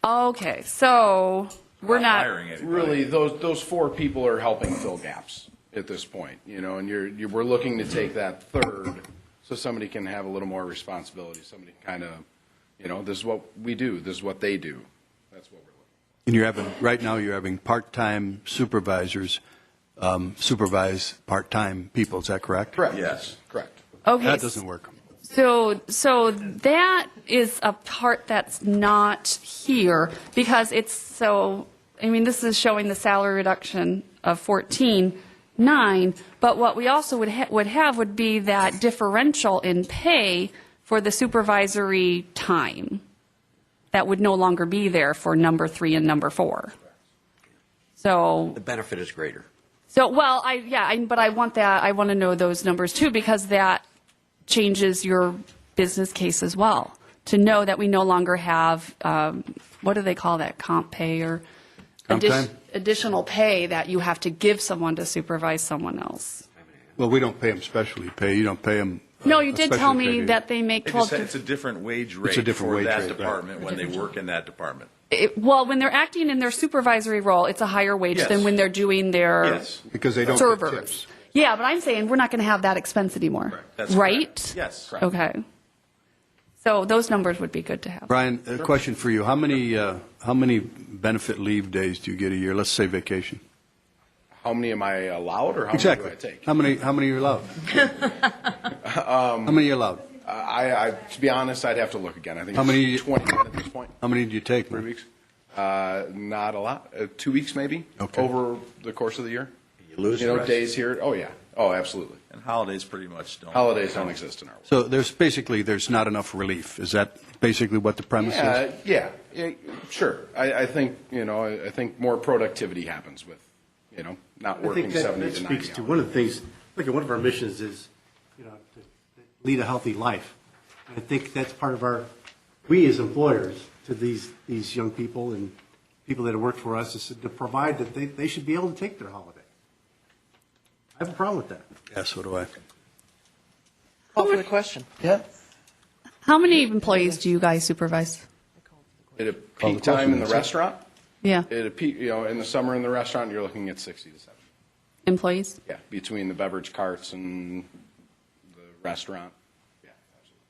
[SPEAKER 8] Okay, so we're not,
[SPEAKER 9] hiring anybody.
[SPEAKER 12] Really, those 4 people are helping fill gaps at this point, and we're looking to take that third so somebody can have a little more responsibility. Somebody kind of, this is what we do, this is what they do. That's what we're looking
[SPEAKER 5] And right now, you're having part-time supervisors supervise part-time people, is that correct?
[SPEAKER 12] for. Correct.
[SPEAKER 9] Yes.
[SPEAKER 12] Correct.
[SPEAKER 4] Okay.
[SPEAKER 5] That doesn't work.
[SPEAKER 8] so that is a part that's not here because this is showing the salary reduction of 14.9, but what we also would have would be that differential in pay for the supervisory time. That would no longer be there for number 3 and number 4. So,
[SPEAKER 3] The benefit is greater.
[SPEAKER 8] but I want that, I want to know those numbers too, because that changes your business case as well. To know that we no longer have, what do they call that, comp pay or
[SPEAKER 5] Comp time?
[SPEAKER 8] additional pay that you have to give someone to supervise someone else.
[SPEAKER 5] Well, we don't pay them specialty pay. You don't pay them.
[SPEAKER 8] No, you did tell me that they make 12
[SPEAKER 9] It's a different wage rate
[SPEAKER 5] different
[SPEAKER 9] for
[SPEAKER 5] wage
[SPEAKER 9] that
[SPEAKER 5] rate, right.
[SPEAKER 9] department when they work in that department.
[SPEAKER 8] Well, when they're acting in their supervisory role, it's a higher wage
[SPEAKER 9] Yes.
[SPEAKER 8] than when they're doing their
[SPEAKER 9] Yes.
[SPEAKER 5] Because they don't get
[SPEAKER 8] servers.
[SPEAKER 5] tips.
[SPEAKER 8] Yeah, but I'm saying we're not going to have that expense anymore.
[SPEAKER 9] That's
[SPEAKER 8] right?
[SPEAKER 9] correct. Yes.
[SPEAKER 8] Okay. So those numbers would be good to have.
[SPEAKER 5] Brian, a question for you. How many benefit leave days do you get a year? Let's say vacation.
[SPEAKER 12] How many am I allowed, or how
[SPEAKER 5] Exactly.
[SPEAKER 12] many do I take?
[SPEAKER 5] How many are you allowed? How many are you allowed?
[SPEAKER 12] To be honest, I'd have to look again. I think
[SPEAKER 5] How many-
[SPEAKER 12] it's 21 at this point.
[SPEAKER 5] How many do you take?
[SPEAKER 12] 3 weeks? Not a lot. 2 weeks maybe.
[SPEAKER 5] Okay.
[SPEAKER 12] Over the course of the year.
[SPEAKER 3] You lose the rest.
[SPEAKER 12] Days here. Oh yeah. Oh, absolutely.
[SPEAKER 9] And holidays pretty much don't.
[SPEAKER 12] Holidays don't exist in our world.
[SPEAKER 5] So there's not enough relief. Is that basically what the premise is?
[SPEAKER 12] Yeah, sure. I think I think more productivity happens with not
[SPEAKER 7] I
[SPEAKER 12] working
[SPEAKER 7] think that
[SPEAKER 12] 70 to 90
[SPEAKER 7] speaks to
[SPEAKER 12] hours.
[SPEAKER 7] one of the things, look, one of our missions is, to lead a healthy life. And I think that's part of we as employers to these young people and people that have worked for us is to provide that they should be able to take their holiday. I have a problem with that.
[SPEAKER 5] Yeah, so do I.
[SPEAKER 6] Call for the question.
[SPEAKER 1] Yeah.
[SPEAKER 8] How many employees do you guys supervise?
[SPEAKER 12] At a peak time in the restaurant,
[SPEAKER 8] Yeah,
[SPEAKER 12] at a peak, in the summer in the restaurant, you're looking at 60 to 70.
[SPEAKER 8] employees?
[SPEAKER 12] Yeah, between the beverage carts and the restaurant. Yeah, absolutely.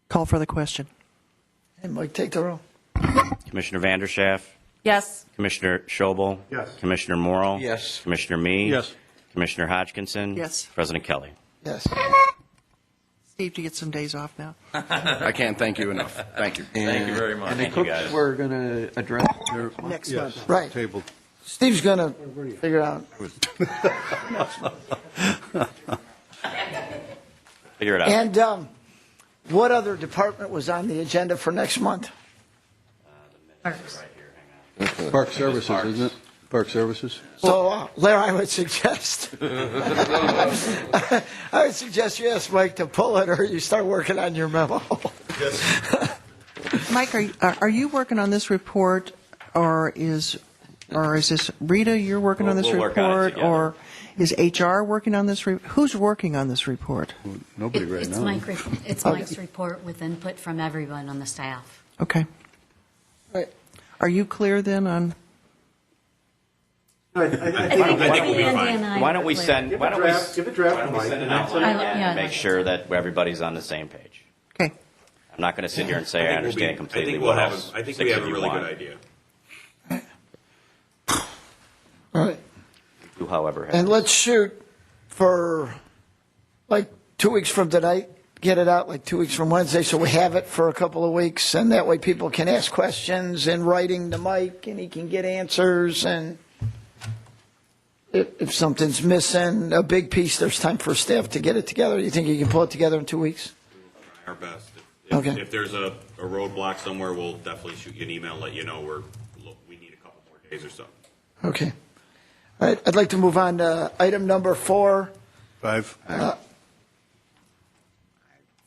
[SPEAKER 6] Call for the question.
[SPEAKER 1] Hey, Mike, take the roll.
[SPEAKER 2] Commissioner Vanderschaff,
[SPEAKER 8] Yes.
[SPEAKER 2] Commissioner Schobel.
[SPEAKER 7] Yes.
[SPEAKER 2] Commissioner Morrow.
[SPEAKER 3] Yes.
[SPEAKER 2] Commissioner Me.
[SPEAKER 5] Yes.
[SPEAKER 2] Commissioner Hodgkinson.
[SPEAKER 6] Yes.
[SPEAKER 2] President Kelly.
[SPEAKER 1] Yes.
[SPEAKER 6] Steve, do you get some days off now?
[SPEAKER 12] I can't thank you enough. Thank you.
[SPEAKER 9] Thank you very much.
[SPEAKER 3] And the
[SPEAKER 9] Thank you,
[SPEAKER 3] cooks
[SPEAKER 9] guys.
[SPEAKER 3] we're going to address.
[SPEAKER 6] Next
[SPEAKER 5] Yes,
[SPEAKER 6] month.
[SPEAKER 1] Right.
[SPEAKER 5] Table.
[SPEAKER 1] Steve's going to figure out.
[SPEAKER 2] Figure it out.
[SPEAKER 1] And what other department was on the agenda for next month?
[SPEAKER 5] Park Services, isn't it? Park Services?
[SPEAKER 1] So, Larry, I would suggest, I would suggest you ask Mike to pull it or you start working on your memo.
[SPEAKER 6] Mike, are you working on this report, or is this Rita? You're working on this
[SPEAKER 2] We'll work on it
[SPEAKER 6] report,
[SPEAKER 2] together.
[SPEAKER 6] or is HR working on this? Who's working on this report?
[SPEAKER 5] Nobody right
[SPEAKER 13] It's
[SPEAKER 5] now.
[SPEAKER 13] It's Mike's report with input from everyone on the staff.
[SPEAKER 6] Okay.
[SPEAKER 1] Right.
[SPEAKER 6] Are you clear then on?
[SPEAKER 7] I
[SPEAKER 2] I think we'll be
[SPEAKER 13] Andy
[SPEAKER 2] fine.
[SPEAKER 13] and I
[SPEAKER 2] Why don't
[SPEAKER 13] are
[SPEAKER 2] we
[SPEAKER 13] clear.
[SPEAKER 2] send,
[SPEAKER 7] Give
[SPEAKER 2] why
[SPEAKER 7] a
[SPEAKER 2] don't we,
[SPEAKER 7] draft, give a draft,
[SPEAKER 2] why don't we
[SPEAKER 7] Mike.
[SPEAKER 2] send it out
[SPEAKER 13] I-
[SPEAKER 2] again
[SPEAKER 13] yeah.
[SPEAKER 2] and make sure that everybody's on the same page?
[SPEAKER 6] Okay.
[SPEAKER 2] I'm not going to sit here and say I understand completely what else.
[SPEAKER 11] I think
[SPEAKER 2] six
[SPEAKER 11] we have
[SPEAKER 2] of
[SPEAKER 11] a
[SPEAKER 2] you
[SPEAKER 11] really
[SPEAKER 2] want.
[SPEAKER 11] good idea.
[SPEAKER 1] All right.
[SPEAKER 2] Do however.
[SPEAKER 1] And let's shoot for like 2 weeks from tonight, get it out like 2 weeks from Wednesday, so we have it for a couple of weeks, and that way people can ask questions in writing to Mike, and he can get answers, and if something's missing, a big piece, there's time for staff to get it together. You think you can pull it together in 2 weeks?
[SPEAKER 11] Our best.
[SPEAKER 1] Okay.
[SPEAKER 11] If there's a roadblock somewhere, we'll definitely shoot you an email, let you know we need a couple more days or so.
[SPEAKER 1] Okay. All right, I'd like to move on to item number 4.
[SPEAKER 5] 5.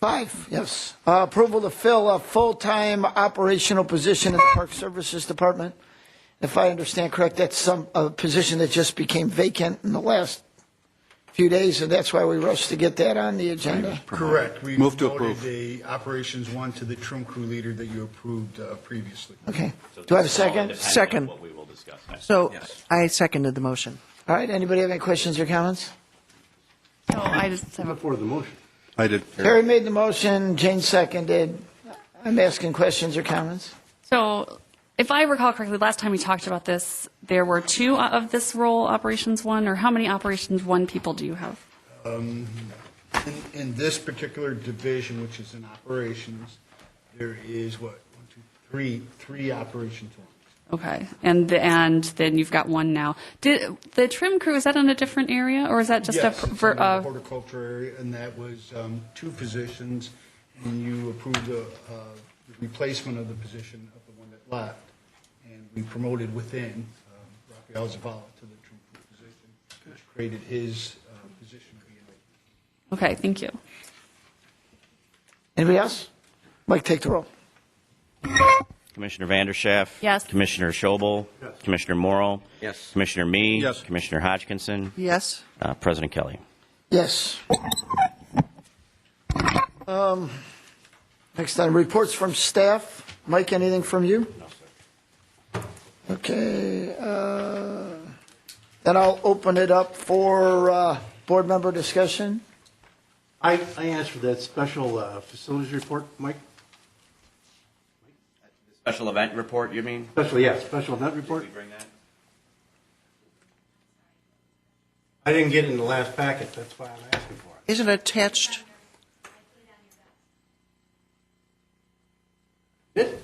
[SPEAKER 1] 5, yes. Approval to fill a full-time operational position in the Park Services Department. If I understand correct, that's a position that just became vacant in the last few days, and that's why we rushed to get that on the agenda.
[SPEAKER 14] Correct. We
[SPEAKER 5] Move to
[SPEAKER 14] promoted
[SPEAKER 5] approve.
[SPEAKER 14] the Operations 1 to the trim crew leader that you approved previously.
[SPEAKER 1] Okay.
[SPEAKER 11] So
[SPEAKER 1] Do I have a
[SPEAKER 11] this is all
[SPEAKER 1] second?
[SPEAKER 11] independent of
[SPEAKER 6] Second.
[SPEAKER 11] What we will discuss next.
[SPEAKER 6] So I seconded the motion.
[SPEAKER 1] All right, anybody have any questions or comments?
[SPEAKER 8] So I just have a
[SPEAKER 7] Before the motion.
[SPEAKER 5] I did.
[SPEAKER 1] Terry made the motion, Jane seconded. I'm asking questions or comments.
[SPEAKER 8] So if I recall correctly, last time we talked about this, there were 2 of this role, Operations 1, or how many Operations 1 people do you have?
[SPEAKER 14] In this particular division, which is in operations, there is, 3 operations 1.
[SPEAKER 8] Okay, and then you've got 1 now. Did the trim crew, is that in a different area, or is that just
[SPEAKER 14] Yes,
[SPEAKER 8] a?
[SPEAKER 14] it's in the horticulture area, and that was 2 positions, and you approved the replacement of the position of the one that left, and we promoted within Rafael Zavala to the trim crew position, which created his position being open.
[SPEAKER 8] Okay, thank you.
[SPEAKER 1] Anybody else? Mike, take the roll.
[SPEAKER 2] Commissioner Vanderschaff.
[SPEAKER 8] Yes.
[SPEAKER 2] Commissioner Schobel.
[SPEAKER 7] Yes.
[SPEAKER 2] Commissioner Morrow.
[SPEAKER 3] Yes.
[SPEAKER 2] Commissioner Me.
[SPEAKER 5] Yes.
[SPEAKER 2] Commissioner Hodgkinson.
[SPEAKER 6] Yes?
[SPEAKER 2] President Kelly.
[SPEAKER 1] Yes. Next item, reports from staff. Mike, anything from you? No, sir. Okay. Then I'll open it up for board member discussion.
[SPEAKER 7] I asked for that special facilities report, Mike.
[SPEAKER 2] Special event report, you mean?
[SPEAKER 7] Special event report.
[SPEAKER 2] Did we bring that?
[SPEAKER 7] I didn't get it in the last packet, that's why I'm asking for it.
[SPEAKER 6] Is it attached?
[SPEAKER 1] Okay,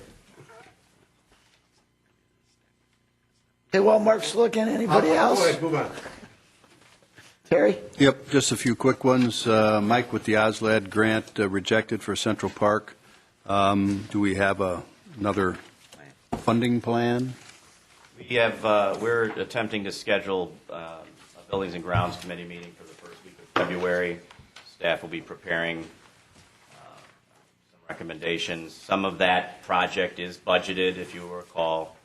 [SPEAKER 1] while Mark's looking, anybody
[SPEAKER 7] Go
[SPEAKER 1] else?
[SPEAKER 7] ahead, move on.
[SPEAKER 1] Terry?
[SPEAKER 5] Yep, just a few quick ones. Mike, with the OSLAD grant rejected for Central Park, do we have another funding plan?
[SPEAKER 2] We have, we're attempting to schedule a Buildings and Grounds Committee meeting for the first week of February. Staff will be preparing some recommendations. Some of that project is budgeted, if you recall.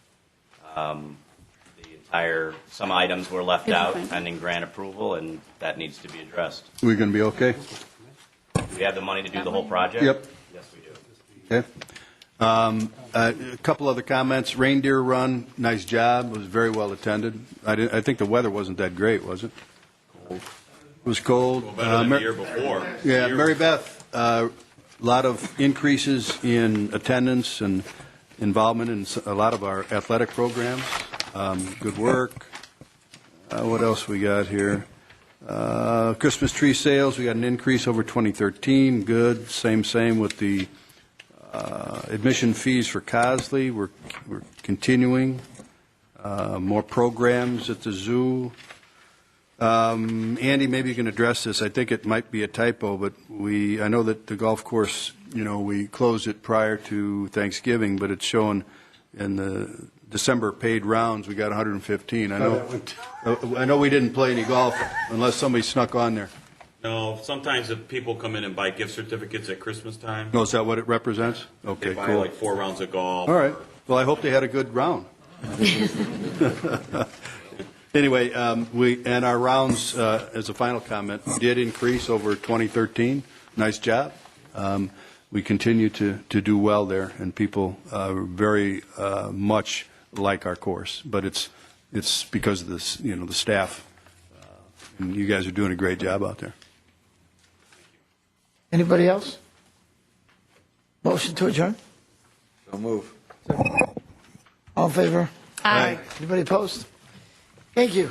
[SPEAKER 2] Some items were left out pending grant approval, and that needs to be addressed.
[SPEAKER 5] We going to be okay?
[SPEAKER 2] Do we have the money to do the whole project?
[SPEAKER 5] Yep.
[SPEAKER 2] Yes, we do.
[SPEAKER 5] Okay. A couple other comments. Reindeer Run, nice job. It was very well attended. I think the weather wasn't that great, was it? It was cold.
[SPEAKER 11] Well, better than the year before.
[SPEAKER 5] Yeah, Mary Beth, a lot of increases in attendance and involvement in a lot of our athletic programs. Good work. What else we got here? Christmas tree sales, we got an increase over 2013. Good. Same with the admission fees for Cosley. We're continuing. More programs at the zoo. Andy, maybe you can address this. I think it might be a typo, but I know that the golf course, we closed it prior to Thanksgiving, but it's showing in the December paid rounds, we got 115. I know we didn't play any golf unless somebody snuck on there.
[SPEAKER 11] No, sometimes if people come in and buy gift certificates at Christmas time,
[SPEAKER 5] No, is that what it represents?
[SPEAKER 11] they
[SPEAKER 5] Okay,
[SPEAKER 11] buy
[SPEAKER 5] cool.
[SPEAKER 11] like 4 rounds of golf.
[SPEAKER 5] All right. Well, I hope they had a good round. Anyway, our rounds, as a final comment, did increase over 2013. Nice job. We continue to do well there, and people very much like our course. But it's because of this, the staff. And you guys are doing a great job out there.
[SPEAKER 1] Anybody else? Motion to adjourn?
[SPEAKER 3] So move.
[SPEAKER 1] All in favor?
[SPEAKER 8] Aye.
[SPEAKER 1] Anybody opposed? Thank you.